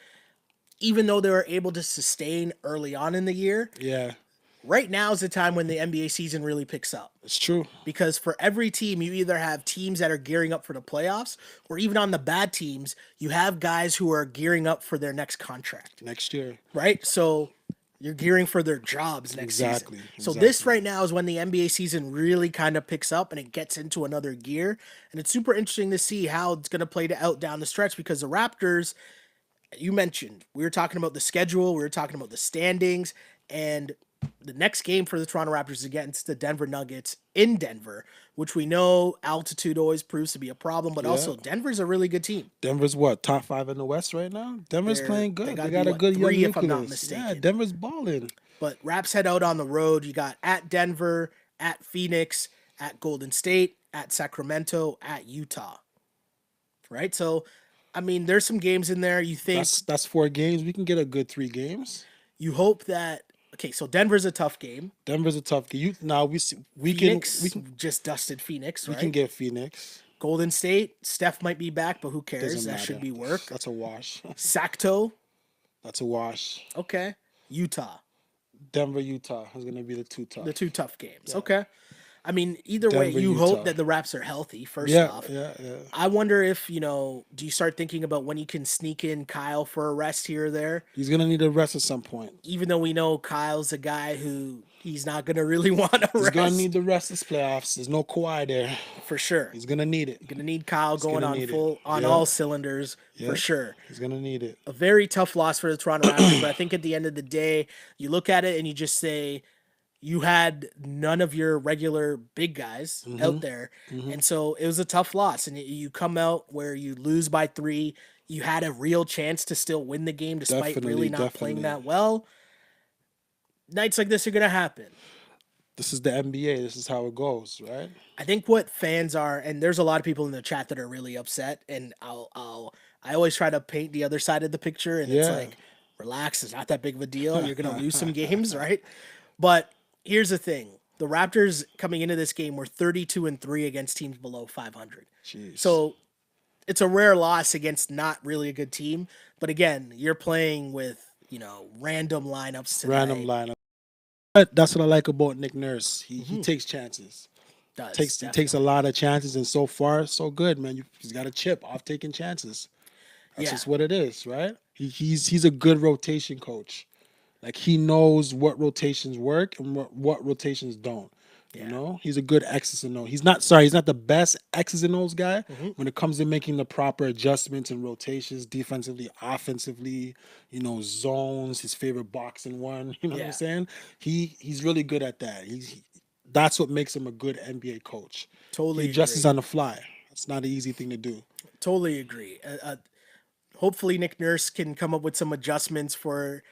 even though they were able to sustain early on in the year, right now is the time when the NBA season really picks up. It's true. Because for every team, you either have teams that are gearing up for the playoffs, or even on the bad teams, you have guys who are gearing up for their next contract. Next year. Right? So you're gearing for their jobs next season. So this right now is when the NBA season really kind of picks up and it gets into another gear. And it's super interesting to see how it's going to play out down the stretch because the Raptors, you mentioned, we were talking about the schedule, we were talking about the standings, and the next game for the Toronto Raptors is against the Denver Nuggets in Denver, which we know altitude always proves to be a problem, but also Denver's a really good team. Denver's what, top 5 in the West right now? Denver's playing good. They got a good young 3 if I'm not nucleus. mistaken. Yeah, Denver's balling. But Raps head out on the road. You got at Denver, at Phoenix, at Golden State, at Sacramento, at Utah. Right? So, I mean, there's some games in there. You think that's 4 games. We can get a good 3 games. You hope that. Okay, so Denver's a tough game. Denver's a tough game. We can just dusted Phoenix. We right? can get Phoenix. Golden State, Steph might be back, but who cares? That should be work. That's a wash. Sacto. That's a wash. Okay. Utah. Denver, Utah is going to be the two The tough. two tough games. Yeah. Okay. I mean, either way, Denver, you hope Utah. that the Raps are healthy, first Yeah, off. yeah, yeah. I wonder if, do you start thinking about when you can sneak in Kyle for a rest here or there? He's going to need a rest at some point. Even though we know Kyle's a guy who he's not going to really want to He's going to need rest. the rest this playoffs. There's no Kawhi there. For sure. He's going to need it. Going to need Kyle He's going going to on need it. on Yeah, all cylinders, for yeah. sure. He's going to need it. A very tough loss for the Toronto Raptors, but I think at the end of the day, you look at it and you just say, you had none of your regular big guys out there. And so it was a tough loss. And you come out where you lose by 3. You had a real chance to still win the game despite Definitely, really not playing definitely. that well. Nights like this are going to happen. This is the NBA. This is how it goes, right? I think what fans are, and there's a lot of people in the chat that are really upset, and I always try to paint the other side of the picture, and it's Yeah. like, relax, it's not that big of a deal. You're going to lose some games, right? But here's the thing: the Raptors coming into this game were 32-3 against teams below 500. Jeez. So it's a rare loss against not really a good team. But again, you're playing with random lineups tonight. Random lineup. But that's what I like about Nick Nurse. He takes chances. He takes a lot of chances, and so far, so good, man. He's got a chip off taking chances. That's just what it is, right? He's a good rotation coach. Like, he knows what rotations work and what rotations don't. You know, he's a good X's and O's. He's not the best X's and O's guy when it comes to making the proper adjustments and rotations defensively, offensively, zones, his favorite boxing one. You know what I'm saying? He's really good at that. That's what makes him a good NBA coach. Totally He adjusts agree. on the fly. It's not an easy thing to do. Totally agree. Hopefully Nick Nurse can come up with some adjustments for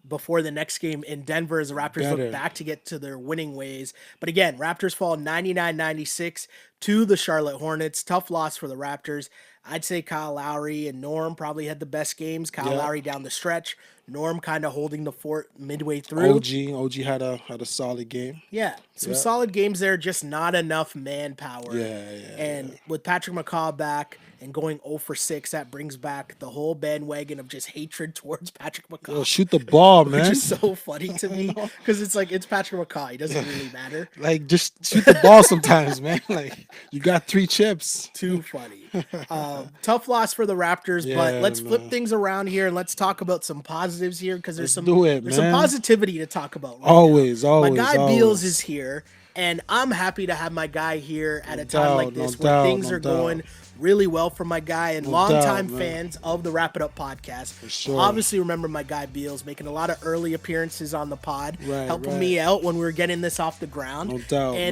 before the next game in Denver as the Raptors look back to get to their winning ways. But again, Raptors fall 99-96 to the Charlotte Hornets. Tough loss for the Raptors. I'd say Kyle Lowry and Norm probably had the best games. Kyle Lowry down the stretch. Norm kind of holding the fort midway through. OG had a solid game. Yeah, some solid games there, just not enough manpower. And with Patrick McCaw back and going 0 for 6, that brings back the whole bandwagon of just hatred towards Patrick McCaw. Yo, shoot the ball, man. Which is so funny to me because it's like, it's Patrick McCaw. He doesn't really matter. Like, just shoot the ball sometimes, man. Like, you got 3 chips. Too funny. Tough loss for the Raptors, but let's flip things around here and let's talk about some positives here because there's some positivity to talk about. Right always. My guy Beals is here, and I'm happy to have my guy here at a time like this where things are going really well for my guy and longtime fans of the Wrap It Up podcast. Obviously remember my guy Beals making a lot of early appearances on the pod, helping me out when we were getting this off the ground.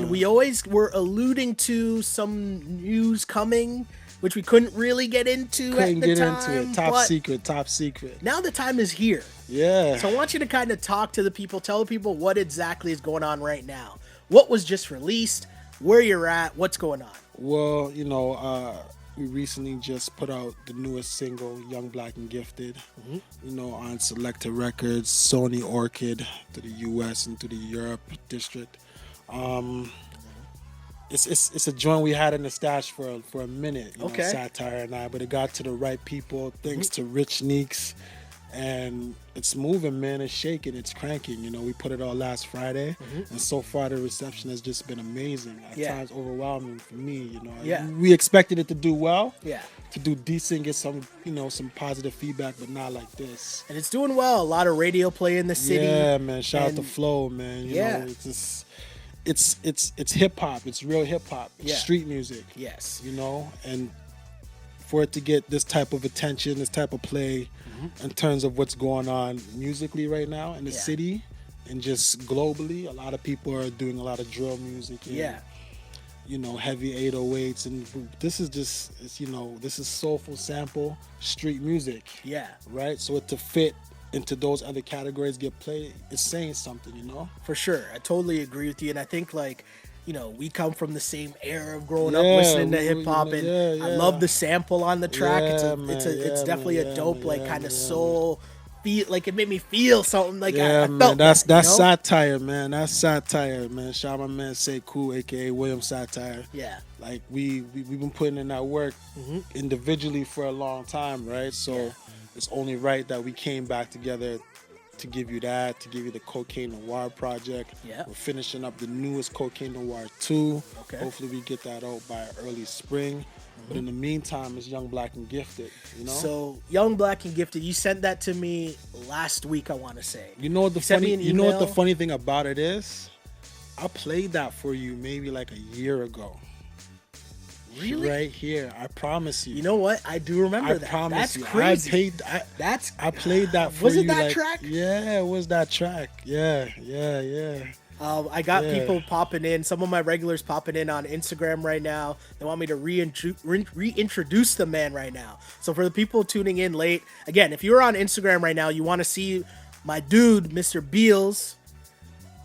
We always were alluding to some news coming, which we couldn't really get into at the time. Top secret. Now the time is here. Yeah. So I want you to kind of talk to the people, tell the people what exactly is going on right now. What was just released, where you're at, what's going on? Well, we recently just put out the newest single, Young, Black, and Gifted, on Selecta Records, Sony Orchid, to the US and to the Europe district. It's a joint we had in the stash for a minute, Satire and I, but it got to the right people thanks to Rich Neeks, and it's moving, man. It's shaking, it's cranking. We put it out last Friday, and so far the reception has just been amazing. At times overwhelming for me. We expected it to do well, to do decent, get some some positive feedback, but not like this. And it's doing well. A lot of radio play in the city. Yeah, man. Shout out to Flow, man. It's just. It's hip hop. It's real hip hop. It's street music. Yes. And for it to get this type of attention, this type of play, in terms of what's going on musically right now in the city, and just globally, a lot of people are doing a lot of drill music. And, heavy 808s, and this is just this is soulful sample street music. Yeah. Right. So to fit into those other categories get played, it's saying something, For sure. I totally agree with you. And I think we come from the same era of growing up listening to hip hop, and I love the sample on the track. It's definitely a dope, kind of soul feel. Like, it made me feel something. Like, I felt that's satire, man. That's satire, man. Shout out my man Say Cool, aka William Satire. Yeah. Like, we've been putting in that work individually for a long time, right? So it's only right that we came back together to give you that, to give you the Cocaine Noir project. Yeah. We're finishing up the newest Cocaine Noir 2. Okay. Hopefully we get that out by early spring. But in the meantime, it's Young Black and Gifted, you know? So Young Black and Gifted, you sent that to me last week, I want to say. You know what the sent me funny an you know what the email. funny thing about it is? I played that for you maybe like a year ago. Really? Right here. I promise you. You know what? I do remember I that. promise That's you. crazy. I played that for Was you. it that like, track? Yeah, it was that track. Yeah. I got Yeah. people popping in. Some of my regulars popping in on Instagram right now. They want me to reintroduce the man right now. So for the people tuning in late, again, if you're on Instagram right now, you want to see my dude, Mr. Beals,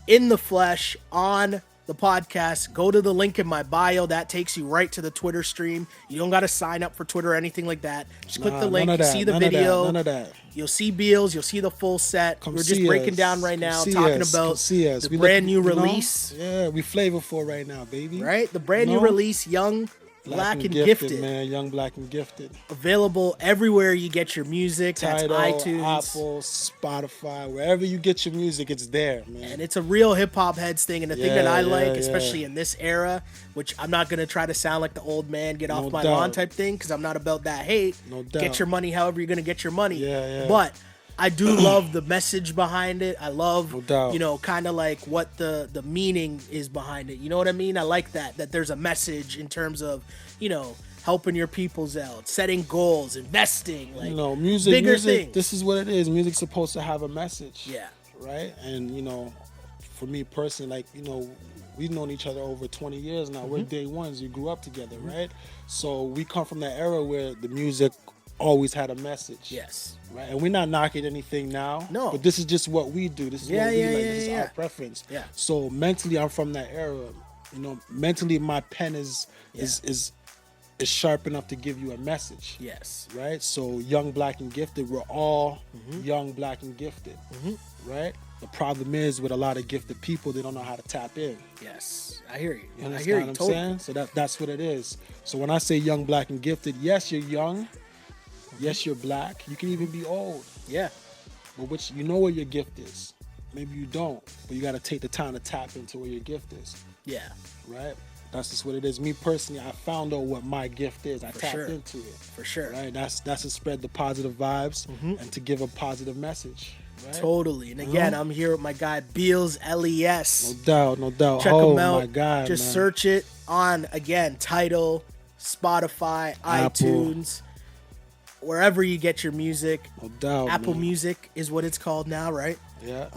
in the flesh on the podcast, go to the link in my bio. That takes you right to the Twitter stream. You don't got to sign up for Twitter or anything like that. Just click the link, you see the video. None of that. You'll see Beals. You'll see the full set. Come We're just see breaking us. down right Come now, see talking us. about Come see us. the We brand new you know? release. Yeah, we flavorful right now, baby. Right? The brand You new know? release, Young Black and Gifted. man. Young Black and Gifted. Available everywhere you get your music. That's Tidal, iTunes. Apple, Spotify, wherever you get your music, it's there, man. And it's a real hip hop heads thing. And the thing that I like, yeah. especially in this era, which I'm not going to try to sound like the old man, get off No my doubt. lawn type thing, because I'm not about that hate. No doubt. Get your money however you're going to get your money. Yeah. But I do love the message behind it. I love, No doubt. you know, kind of like what the meaning is behind it. You know what I mean? I like that there's a message in terms of, you know, helping your peoples out, setting goals, investing, like You know, music, bigger things. this is what it is. Music's supposed to have a message. Yeah. Right? And, you know, for me personally, like, you know, we've known each other over 20 years now. We're day ones. We grew up together, right? So we come from that era where the music always had a message. Yes. Right? And we're not knocking anything now. No. But this is just what we do. This is Yeah, what we yeah, like. yeah, This is yeah. our preference. Yeah. So mentally, I'm from that era. You know, mentally, my pen is sharp enough to give you a message. Yes. Right? So young, black, and gifted, we're all young, black, and gifted. Right? The problem is with a lot of gifted people, they don't know how to tap in. Yes. I hear you. You I understand hear what you I'm totally. saying? So that's what it is. So when I say young, black, and gifted, yes, you're young. Yes, you're black. You can even be old. Yeah. But which you know where your gift is. Maybe you don't, but you got to take the time to tap into where your gift is. Yeah. Right? That's just what it is. Me personally, I found out what my gift is. I tapped sure. into it. For sure. Right? That's to spread the positive vibes and to give a positive message. Right? Totally. And again, I'm here with my guy Beals L.E.S. No doubt. Check oh him out. my God, Just man. search it on, again, Tidal, Spotify, Apple. iTunes, wherever you get your music. No doubt. Apple man. Music is what it's called now, right? Yeah.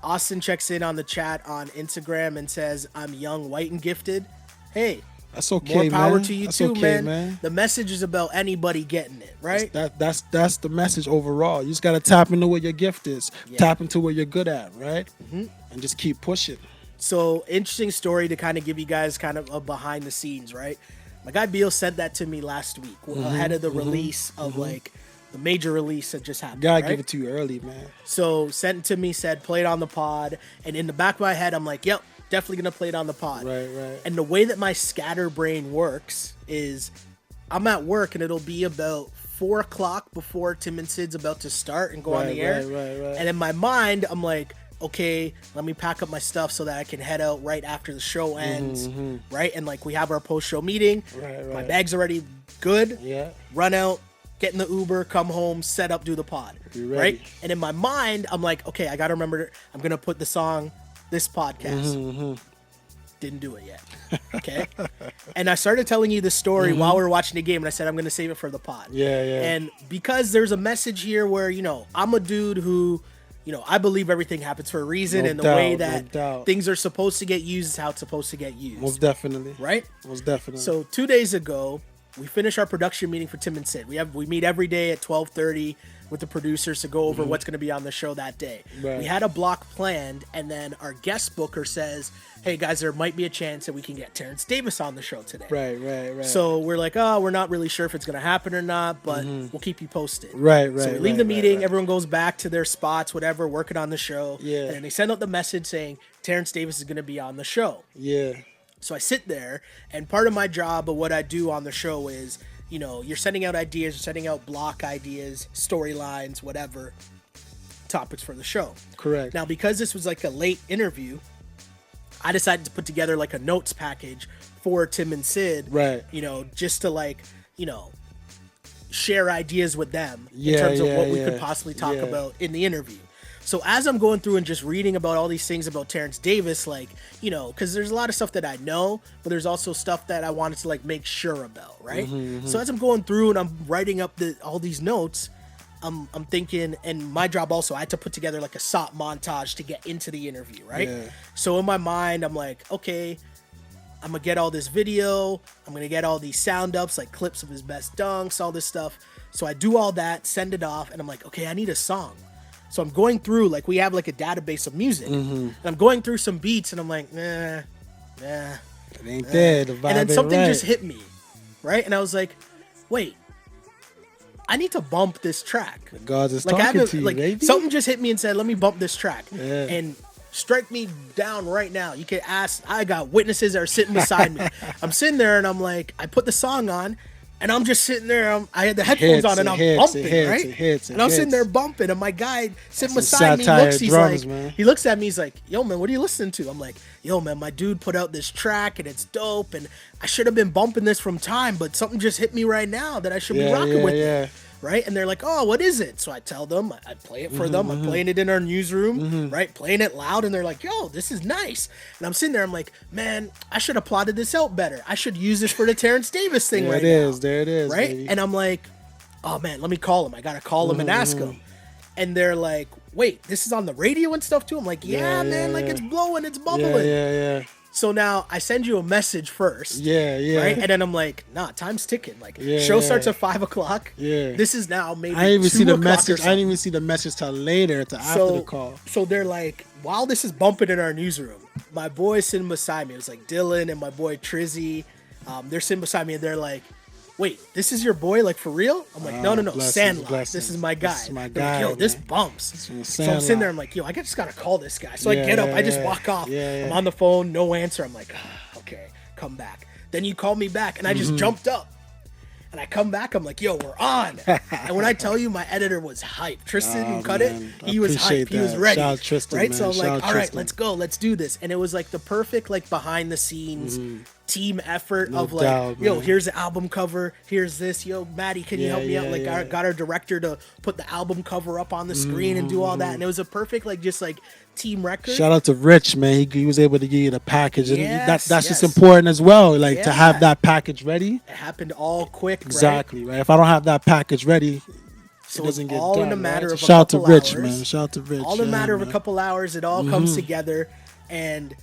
Austin checks in on the chat on Instagram and says, I'm young, white, and gifted. Hey, That's okay, more power man. to you That's too, okay, man. The message is about anybody getting it, right? That's the message overall. You just gotta tap into what your gift is. Yeah. Tap into what you're good at, right? And just keep pushing. So, interesting story to kind of give you guys kind of a behind the scenes, right? My guy Beal sent that to me last week ahead of the release of like the major release that just happened. Gotta right? give it to you early, man. So, sent it to me, said, play it on the pod. And in the back of my head, I'm like, yep, definitely going to play it on the pod. Right. And the way that my scatterbrain works is I'm at work and it'll be about 4 o'clock before Tim and Sid's about to start and go on the air. Right. And in my mind, I'm like, okay, let me pack up my stuff so that I can head out right after the show ends, right? And like we have our post-show meeting. Right. My bag's already good. Yeah. Run out, get in the Uber, come home, set up, do the pod, Be ready. right? And in my mind, I'm like, okay, I got to remember, I'm going to put the song, this podcast. Didn't do it yet. Okay. And I started telling you the story while we were watching the game, and I said, I'm going to save it for the pod. Yeah. And because there's a message here where, you know, I'm a dude who, you know, I believe everything happens for a reason, No and the doubt, way no that doubt. things are supposed to get used is how it's supposed to get used. Most definitely. Right? Most definitely. So 2 days ago, we finished our production meeting for Tim and Sid. We meet every day at 12:30 with the producers to go over what's going to be on the show that day. Right. We had a block planned, and then our guest booker says, hey guys, there might be a chance that we can get Terrence Davis on the show today. Right. So we're like, oh, we're not really sure if it's going to happen or not, but we'll keep you posted. Right. So we leave the meeting, everyone goes back to their spots, whatever, working on the show. Yeah. And then they send out the message saying Terrence Davis is going to be on the show. Yeah. So I sit there, and part of my job of what I do on the show is, you know, you're sending out ideas, you're sending out block ideas, storylines, whatever. topics for the show. Correct. Now, because this was like a late interview, I decided to put together like a notes package for Tim and Sid, Right. you know, just to like, you know, share ideas with them in terms of what we could possibly talk about in the interview. So as I'm going through and just reading about all these things about Terrence Davis, like, you know, because there's a lot of stuff that I know, but there's also stuff that I wanted to like make sure about, right? So as I'm going through and I'm writing up all these notes, I'm thinking, and my job also, I had to put together like a SOP montage to get into the interview, right? Yeah. So in my mind, I'm like, okay, I'm gonna get all this video, I'm gonna get all these sound ups, like clips of his best dunks, all this stuff. So I do all that, send it off, and I'm like, okay, I need a song. So I'm going through, like, we have like a database of music, and I'm going through some beats, and I'm like, nah. It ain't there. The vibe And then ain't something right. just hit me, right? And I was like, wait, I need to bump this track. The gods is Like, talking to you, like baby. something just hit me and said, let me bump this track. Yeah. And strike me down right now. You can ask, I got witnesses that are sitting beside me. I'm sitting there and I'm like, I put the song on and I'm just sitting there. I had the headphones on and I'm bumping, right? And I'm sitting there bumping and my guy sitting beside me looks, he's drums, like, man. he looks at me, he's like, yo man, what are you listening to? I'm like, yo man, my dude put out this track and it's dope and I should have been bumping this from time, but something just hit me right now that I should be rocking with it. Right? And they're like, oh, what is it? So I tell them, I play it for them. I'm playing it in our newsroom, right? Playing it loud. And they're like, yo, this is nice. And I'm sitting there, I'm like, man, I should have plotted this out better. I should use this for the Terrence Davis thing right now. There it is. Right? Baby. And I'm like, oh man, let me call him. I got to call him and ask him. And they're like, wait, this is on the radio and stuff too? I'm like, yeah, man, like it's blowing, it's bubbling. Yeah. So now I send you a message first. Yeah. Right? And then I'm like, nah, time's ticking. Like, show starts at 5 o'clock. Yeah. This is now maybe I didn't even 2 see the o'clock message. or I didn't even see the message till later, after the call. So they're like, while this is bumping in our newsroom, my boy's sitting beside me. It was like Dylan and my boy Trizzy. They're sitting beside me and they're like, wait, this is your boy, like for real? I'm like, no, Sandlot. This is my guy. This is my They're guy, like, yo, this man. bumps. So I'm sitting there, I'm like, yo, I just gotta call this guy. So I get up, I just walk off. I'm on the phone, no answer. I'm like, okay, come back. Then you call me back, and I just jumped up. And I come back, I'm like, yo, we're on. And when I tell you, my editor was hyped. Tristan, who cut it, he was hyped. He was ready. Shout out Tristan, right? man. So I'm like, all right, Tristan. let's go. Let's do this. And it was like the perfect, like, behind the scenes team effort of like, doubt, yo, man. here's the album cover. Here's this. Yo, Maddie, can you help me out? Like, I got our director to put the album cover up on the screen and do all that. And it was a perfect, like, just like team record. Shout out to Rich, man. He was able to give you the package, and that's Yes. just important as well. Like to have that package ready. It happened all quick. Exactly, right? If I don't have that package ready, So it doesn't get all done. in a matter right? of So a shout out to couple Rich, hours. man. Shout out to Rich. All in a matter of a man. couple hours, it all comes together. And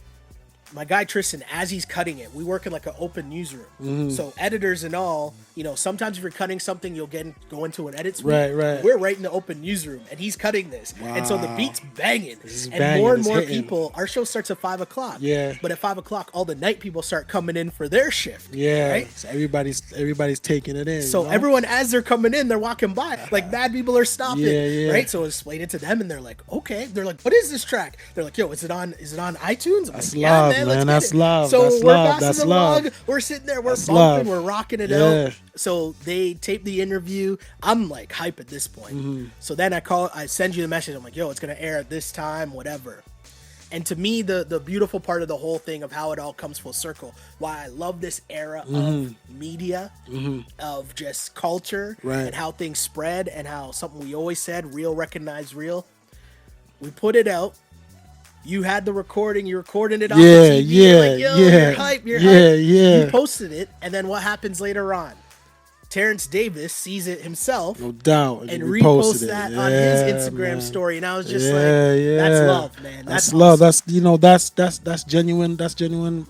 my guy Tristan, as he's cutting it, we work in like an open newsroom. So editors and all, you know, sometimes if you're cutting something, you'll go into an edit suite. Right. We're right in the open newsroom, and he's cutting this, and so the Wow. beat's banging. This is And banging, more and it's more hitting. people. Our show starts at 5 o'clock. Yeah. But at 5 o'clock, all the night people start coming in for their shift. Yeah, Right. so everybody's taking it in. So you know? everyone, as they're coming in, they're walking by. Like, mad people are stopping, Yeah. right? So I explain it to them, and they're like, okay. They're like, what is this track? They're like, yo, is it on iTunes? I'm That's like, love, let's man. get That's it. love. So That's we're love. passing That's the love. log. We're sitting there. We're That's bumping. love. We're rocking it Yeah. out. So they tape the interview. I'm like hype at this point. So then I send you the message. I'm like, yo, it's gonna air at this time, whatever. And to me, the beautiful part of the whole thing of how it all comes full circle, why I love this era of media, of just culture, Right. and how things spread, and how something we always said, real recognize real. We put it out. You had the recording. You recorded it on the TV. You're like, yo, you're hype. You're hype. You posted it, and then what happens later on? Terrence Davis sees it himself. No doubt. And reposted repost that it. on his Yeah, Instagram man. story, and I was just Yeah. that's love, man. That's Awesome. love. That's genuine. That's genuine,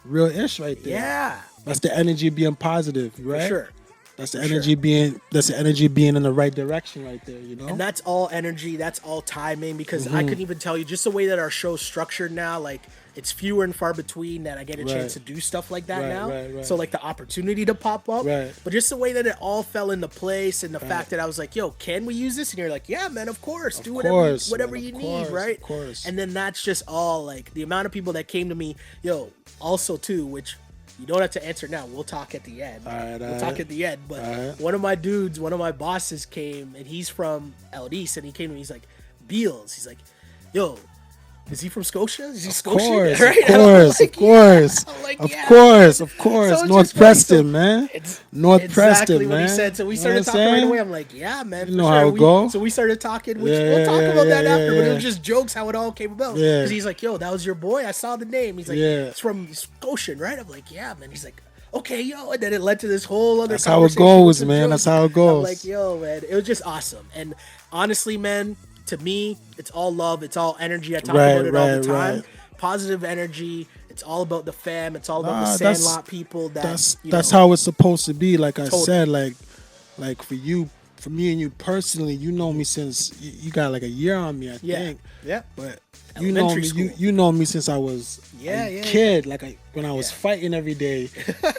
real ish right there. Yeah, That's the energy being positive, right? for sure. That's the energy being in the right direction right there, you know? And that's all energy. That's all timing. Because I couldn't even tell you just the way that our show's structured now. Like, it's fewer and far between that I get a chance to do stuff like that now. Right. So like the opportunity to pop up. Right. But just the way that it all fell into place, and the fact that I was like, yo, can we use this? And you're like, yeah, man, of course. Do whatever you need, right? Of course. And then that's just all like the amount of people that came to me, yo, also too, which you don't have to answer now. We'll talk at the end. We'll talk at the end. But one of my dudes, one of my bosses came, and he's from L.E.S, and he came to me, he's like, Beals. He's like, yo, is he from Scotia? Is he Of Scotian? course, Right? of And I'm course, of like, yeah. course, I'm like, of yeah, course, man. of course. So it's North just funny. So Preston, man. it's North exactly Preston, what he man. said. So we You know what I'm started talking right away. saying? I'm like, yeah, man, You for know how sure. it go. So we started talking, which Yeah, we'll yeah, talk yeah, about yeah, that after. yeah, But it yeah. was just jokes how it all came about. Yeah. Because he's like, yo, that was your boy. I saw the name. He's like, Yeah. it's from Scotian, right? I'm like, yeah, man. He's like, okay, yo. And then it led to this whole other That's how it conversation with goes, some man. jokes. That's how it I'm like, goes. yo, man. It was just awesome. And honestly, man, to me, it's all love. It's all energy. I talk Right, about it all the right, time. right. Positive energy. It's all about the fam. It's all about the Nah, Sandlot people that, that's how it's supposed to be. Like I Totally. said, like for you, for me and you personally, you know me since you got like a year on me, I Yeah. think. Yeah. But you know Elementary me, school. you know me since I was Yeah, a yeah, kid. Like when I was Yeah. fighting every day,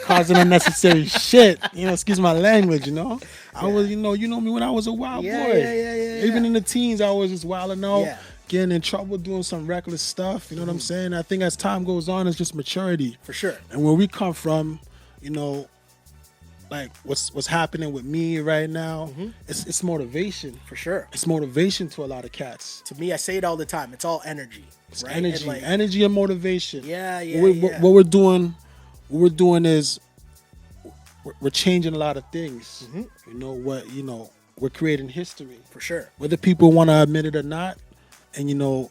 causing unnecessary shit. You know, excuse my language. You know, I was. You know me when I was a wild Yeah, boy. yeah. Even in the teens, I was just wilding out, Yeah. getting in trouble, doing some reckless stuff. You know what I'm saying? I think as time goes on, it's just maturity. For sure. And where we come from, you know, like what's happening with me right now, it's motivation. For sure. It's motivation to a lot of cats. To me, I say it all the time. It's all energy. It's right? energy, And like, energy and motivation. Yeah, What we're doing is we're changing a lot of things. You know, we're creating history. For sure. Whether people want to admit it or not, and you know,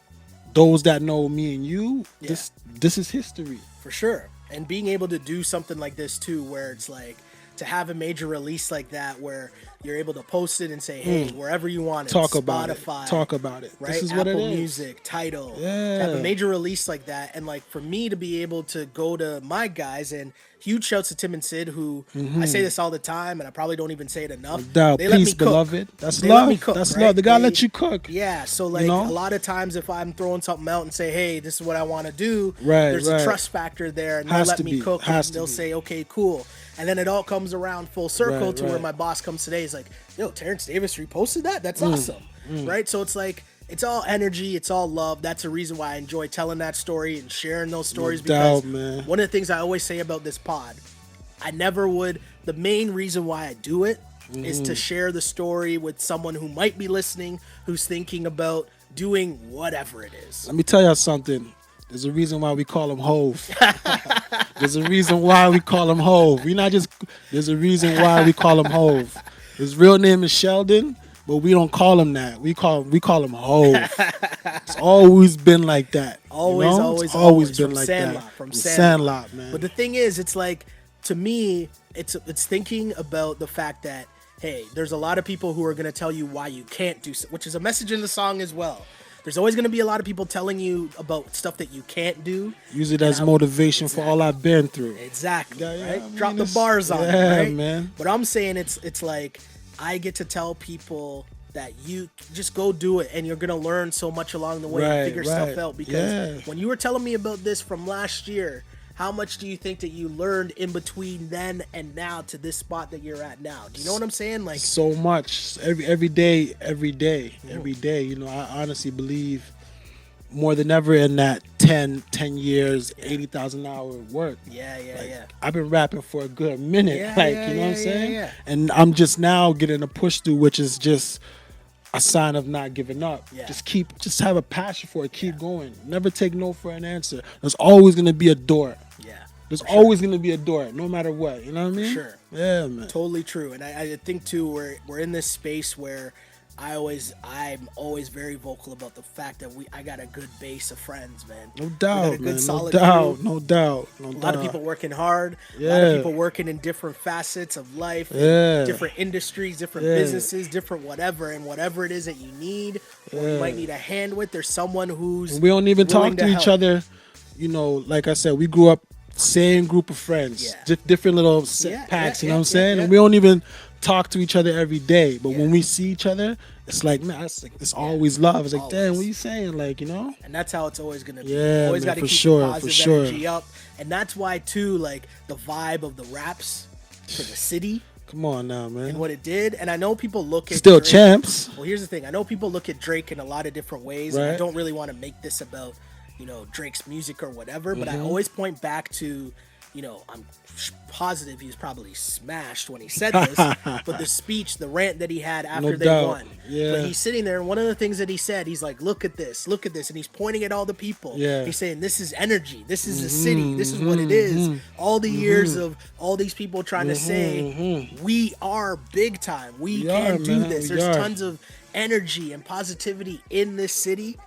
those that know me and you, Yeah. this is history. For sure. And being able to do something like this too, where it's like to have a major release like that, where you're able to post it and say, hey, wherever you want it, Talk Spotify, about it. Talk about it. right? This is Apple what it is. Music, Tidal, to Yeah. have a major release like that, and like for me to be able to go to my guys, and huge shouts to Tim and Sid, who I say this all the time, and I probably don't even say it enough. No doubt. They let me Peace, cook. beloved. That's They let me love. cook, That's right? love. They gotta They- let you cook. Yeah, so like know? a lot of times if I'm throwing something out and say, hey, this is what I want to do, Right, there's right. a trust factor there, and Has they'll let to me be. cook, Has and to they'll be. say, okay, cool. And then it all comes around full circle Right, to where right. my boss comes today. He's like, yo, Terrence Davis reposted that? That's awesome. Right? So it's like, it's all energy, it's all love. That's the reason why I enjoy telling that story and sharing those stories, because doubt, man. one of the things I always say about this pod, I never would, the main reason why I do it is to share the story with someone who might be listening, who's thinking about doing whatever it is. Let me tell y'all something. There's a reason why we call him Hove. There's a reason why we call him Hove. We're not just. There's a reason why we call him Hove. His real name is Sheldon, but we don't call him that. We call him Hove. It's always been like that. Always, you know? always, It's always been from like Sandlot, that. from Sandlot, man. But the thing is, it's like, to me, it's thinking about the fact that, hey, there's a lot of people who are going to tell you why you can't do so, which is a message in the song as well. There's always going to be a lot of people telling you about stuff that you can't do. Use it as motivation for all I've been through. Exactly, Yeah, right? I mean, Drop the it's- bars on yeah, it, right? man. But I'm saying it's like, I get to tell people that you just go do it, and you're going to learn so much along the way and Right, figure right. stuff out. Because Yeah. when you were telling me about this from last year, how much do you think that you learned in between then and now to this spot that you're at now? Do you know what I'm saying? Like, So much. Every day. You know, I honestly believe more than ever in that 10 years, 80,000 hour work. yeah. I've been rapping for a good minute. Yeah, you know what I'm saying? yeah. And I'm just now getting a push through, which is just a sign of not giving up. Yeah. Just have a passion for it. Keep going. Never take no for an answer. There's always gonna be a door. Yeah. There's always gonna be a door, no matter what. You know what I mean? sure. Yeah, man. Totally true. And I think too, we're in this space where I'm always very vocal about the fact that I got a good base of friends, man. No We got a doubt, good, man. No solid doubt. crew. No doubt. No A doubt. lot of people working hard. A lot Yeah. of people working in different facets of life. Yeah. Different industries, different Yeah. businesses, different whatever. And whatever it is that you need or you Yeah. might need a hand with, there's someone who's We don't even willing talk to each help. other. You know, like I said, we grew up same group of friends, Yeah. different little Yeah, packs. yeah, You know what I'm yeah, saying? yeah. And we don't even talk to each other every day. But Yeah. when we see each other, it's like, man, it's always love. It's like, damn, Always. what you saying? Like, you know? And that's how it's always gonna be. Yeah, Always man, gotta for keep sure, the for positive sure. energy up. And that's why too, like the vibe of the raps to the city Come on now, and man. what it did. And I know people look at Still Drake- champs. Well, here's the thing. I know people look at Drake in a lot of different ways, and I Right. don't really want to make this about, Drake's music or whatever, but Mm-hmm. I always point back to, I'm positive he was probably smashed when he said this, but the speech, the rant that he had after they won. Yeah. But he's sitting there, and one of the things that he said, he's like, look at this, and he's pointing at all the people. Yeah. He's saying, this is energy, this is the city, this is what it is. All the years of all these people trying to say, we are big time, we can do this. There's tons of energy and positivity in this city.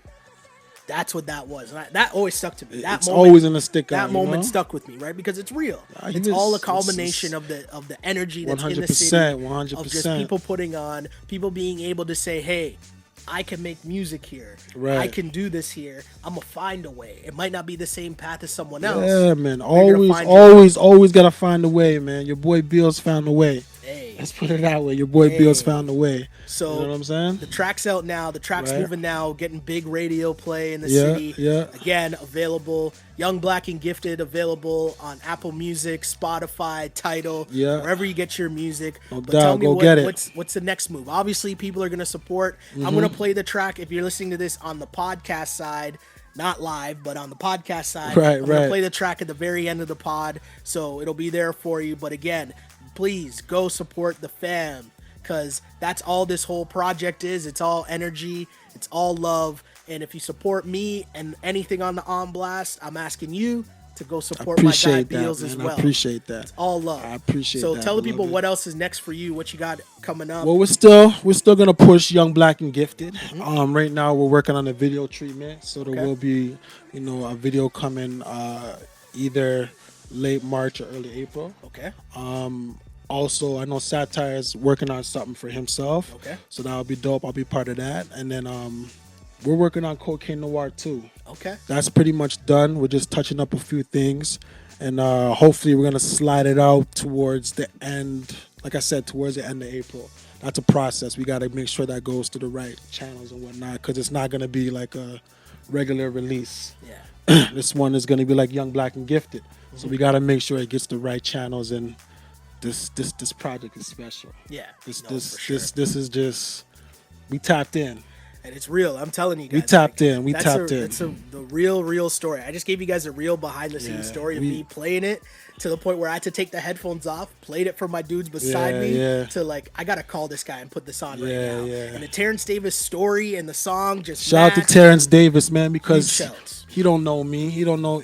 That's what that was. And that always stuck to me. It's always in the stick. That moment stuck with me, right? Because it's real. It's all a culmination of the energy that's in the city. 100%. Of just people putting on, people being able to say, hey, I can make music here. Right. I can do this here. I'm going to find a way. It might not be the same path as someone else. Yeah, man. Always got to find a way, man. Your boy Bill's found a way. Hey. Let's put it that way. Your boy Bill's found a way. So, you know what I'm saying? The track's out now. The track's moving now, getting big radio play in the city. Yeah. Again, available. Young Black and Gifted, available on Apple Music, Spotify, Tidal, wherever you get your music. No doubt. Tell me get it. What's the next move? Obviously, people are going to support. I'm going to play the track. If you're listening to this on the podcast side, not live, but on the podcast side, I'm going to play the track at the very end of the pod, so it'll be there for you. But again, please go support the fam, because that's all this whole project is. It's all energy. It's all love. And if you support me and anything on the On Blast, I'm asking you to go support my guy Beals as well. I appreciate that. It's all love. I appreciate that. So tell the people what else is next for you, what you got coming up. Well, we're still gonna push Young Black and Gifted. Right now we're working on a video treatment, so there will be, a video coming either late March or early April. Okay. Also, I know Satire is working on something for himself. Okay. So that'll be dope. I'll be part of that. And then we're working on Cocaine Noir too. Okay. That's pretty much done. We're just touching up a few things. And hopefully we're going to slide it out towards the end. Like I said, towards the end of April. That's a process. We got to make sure that goes to the right channels and whatnot, because it's not going to be like a regular release. Yeah. This one is going to be like Young Black and Gifted. So we got to make sure it gets the right channels, and this project is special. Yeah. This is just, we tapped in. And it's real. I'm telling you guys. We tapped in. It's the real story. I just gave you guys a real behind the scenes story of me playing it to the point where I had to take the headphones off, played it for my dudes beside me to like, I got to call this guy and put this on right now. Yeah. And the Terrence Davis story and the song just shout out to Terrence Davis, man, because shouts. He don't know me. He don't know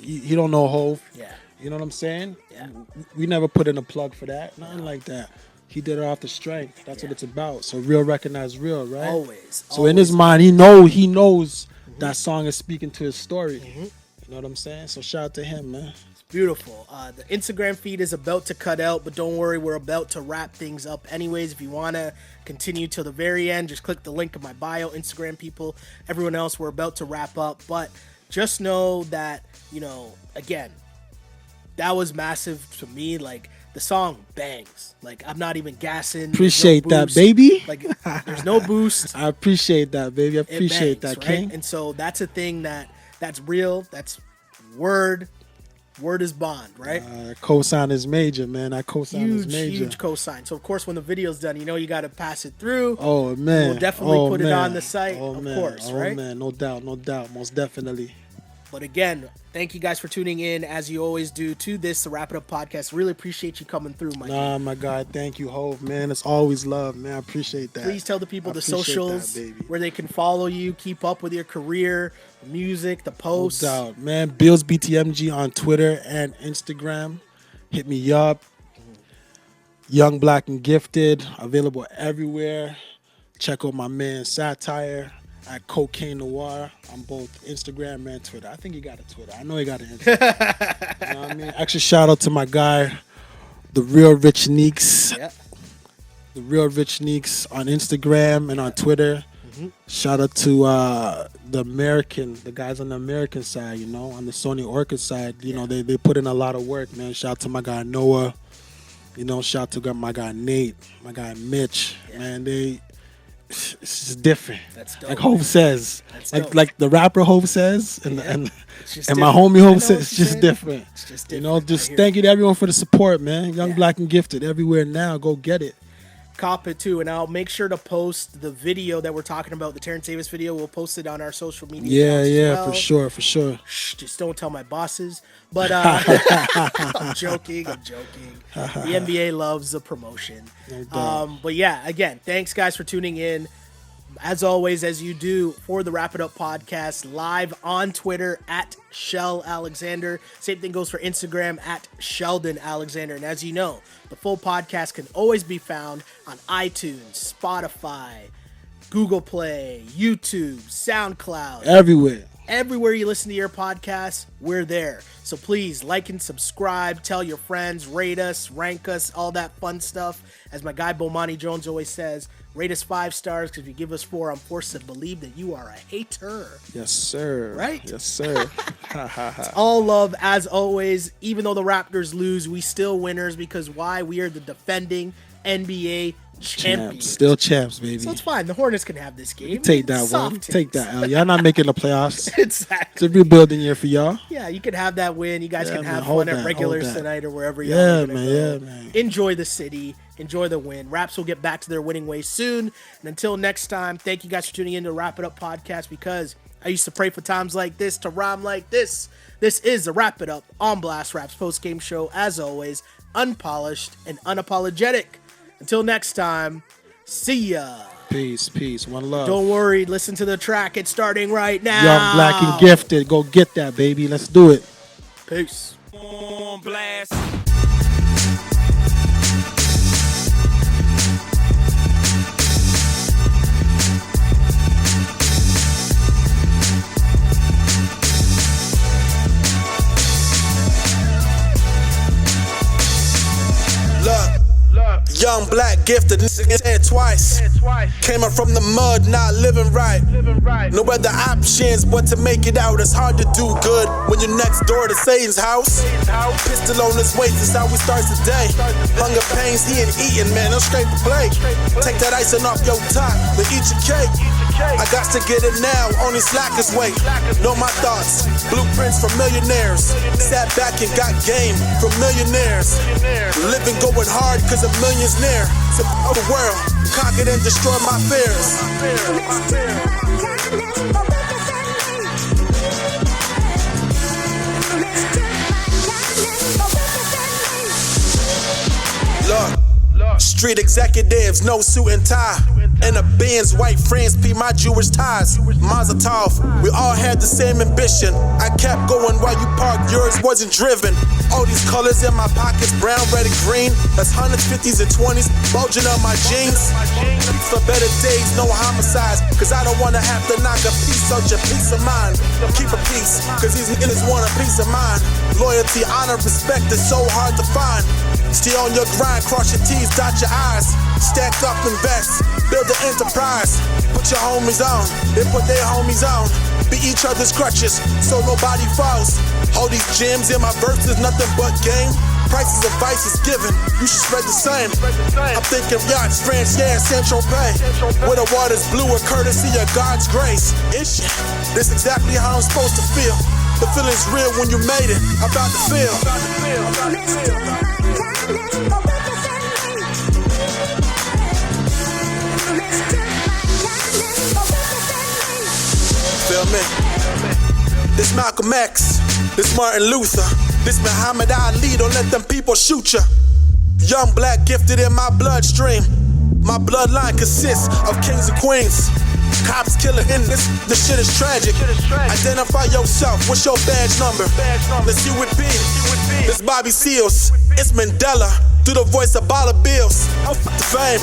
Hov. Yeah. You know what I'm saying? Yeah. We never put in a plug for that. Nothing like that. He did it off the strength. That's what it's about. So real recognize real, right? Always. So in his mind, he knows that song is speaking to his story. You know what I'm saying? So shout out to him, man. It's beautiful. The Instagram feed is about to cut out, but don't worry, we're about to wrap things up anyways. If you want to continue till the very end, just click the link in my bio. Instagram people, everyone else, we're about to wrap up. But just know that, again, that was massive to me. Like, the song bangs. Like, I'm not even gassing. Appreciate that, baby. Like, there's no boost. I appreciate that, baby. I appreciate that, right? King. And so that's a thing that's real. That's word. Word is bond, right? Cosign is major, man. Cosign is major. Huge cosign. So, of course, when the video's done, you got to pass it through. Oh, man. We'll definitely put it on the site, of course, right? Oh, man. No doubt. Most definitely. But again, thank you guys for tuning in, as you always do, to this, the Wrap It Up podcast. Really appreciate you coming through, my God. Thank you, Hov, man. It's always love, man. I appreciate that. Please tell the people the socials where they can follow you, keep up with your career, the music, the posts. No doubt, man. Bills BTMG on Twitter and Instagram. Hit me up. Young Black and Gifted, available everywhere. Check out my man Satire at Cocaine Noir on both Instagram and Twitter. I think he got a Twitter. I know he got an Instagram. You know what I mean? Actually, shout out to my guy, The Real Rich Neeks. Yep. The Real Rich Neeks on Instagram and on Twitter. Shout out to the guys on the American side, on the Sony Orchid side. They put in a lot of work, man. Shout out to my guy Noah. Shout out to my guy Nate, my guy Mitch. Yeah. Man, it's just different. That's dope. Like Hov says. Like the rapper Hov says, and my homie Hov says, it's just different. It's just different. Just thank you to everyone for the support, man. Young Black and Gifted everywhere now. Go get it. Cop it too, and I'll make sure to post the video that we're talking about, the Terrence Davis video. We'll post it on our social media accounts as well. For sure. Shh, just don't tell my bosses. But I'm joking. The NBA loves the promotion. No doubt. But yeah, again, thanks guys for tuning in. As always, as you do for the Wrap It Up podcast, live on Twitter at Shell Alexander. Same thing goes for Instagram at Sheldon Alexander. And as you know, the full podcast can always be found on iTunes, Spotify, Google Play, YouTube, SoundCloud. Everywhere you listen to your podcast, we're there. So please like and subscribe, tell your friends, rate us, rank us, all that fun stuff. As my guy Bomani Jones always says, rate us 5 stars, because if you give us 4, I'm forced to believe that you are a hater. Yes, sir. Right? Yes, sir. It's all love, as always. Even though the Raptors lose, we still winners, because why? We are the defending NBA champions. Still champs, baby. So it's fine. The Hornets can have this game. Take that Soft one. takes. Take that L. Y'all not making the playoffs. Exactly. It's a rebuilding year for y'all. Yeah, you can have that win. You guys can have hold fun at that, regulars hold that. tonight or wherever y'all are gonna go. Yeah, man. Enjoy the city. Enjoy the win. Raps will get back to their winning ways soon. And until next time, thank you guys for tuning in to Wrap It Up podcast, because I used to pray for times like this to rhyme like this. This is the Wrap It Up on Blast Raps post-game show. As always, unpolished and unapologetic. Until next time, see ya. Peace. One love. Don't worry. Listen to the track. It's starting right now. Young, black, and gifted. Go get that, baby. Let's do it. Peace. On blast. Young, black, gifted, said twice. Came up from the mud, not living right. No other options but to make it out. It's hard to do good when you're next door to Satan's house. Pistol on his waist, that's how we start the day. Hunger pains, he ain't eating, man, I'm straight to play. Take that icing off your top, then eat your cake. I got to get it now, only slackers wait. Know my thoughts, blueprints from millionaires. Sat back and got game from millionaires. Living going hard cause a million's near. So the world, conquered and destroyed my fears. Look, street executives, no suit and tie. In a Benz, white friends, my Jewish ties. Mazel tov, we all had the same ambition. I kept going while you parked, yours wasn't driven. All these colors in my pockets, brown, red, and green. That's 100s, 50s, and 20s, bulging up my jeans. For better days, no homicides, cause I don't wanna have to knock a piece out your peace of mind. Keep a peace, cause these niggas want a piece of mind. Loyalty, honor, respect is so hard to find. Stay on your grind, cross your T's, dot your I's. Stack up, invest, build an enterprise. Put your homies on, they put their homies on. Be each other's crutches, so nobody falls. All these gems in my verses, nothing but game. Prices of vice is given, you should spread the same. I'm thinking yachts, France, yeah, Central Pay. Where the water's bluer, courtesy of God's grace. Ish, this exactly how I'm supposed to feel. The feeling's real when you made it, about to feel. Feel me? This Malcolm X, this Martin Luther, this Muhammad Ali, don't let them people shoot ya. Young, black, gifted in my bloodstream. My bloodline consists of kings and queens. Cops killing in this shit is tragic. Identify yourself, what's your badge number? Let's see what it be. This Bobby Seals, it's Mandela. Through the voice of Baller Bills, I'm the fame.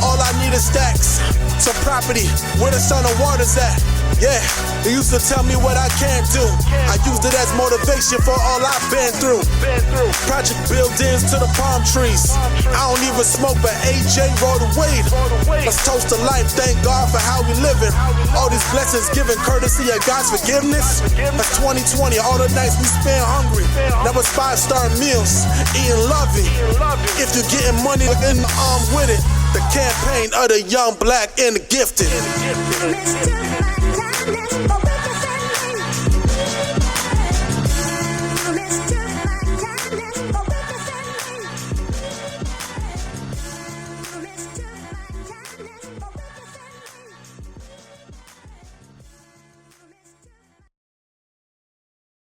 All I need is stacks, some property, where the sun and water's at. Yeah, they used to tell me what I can't do. I used it as motivation for all I've been through. Project buildings to the palm trees. I don't even smoke, but AJ rolled the weed. Let's toast to life, thank God for how we living. All these blessings given courtesy of God's forgiveness. That's 2020, all the nights we spent hungry. That was 5-star meals, eating loving. If you're getting money in the arm with it, the campaign of the young, black, and the gifted. Mr.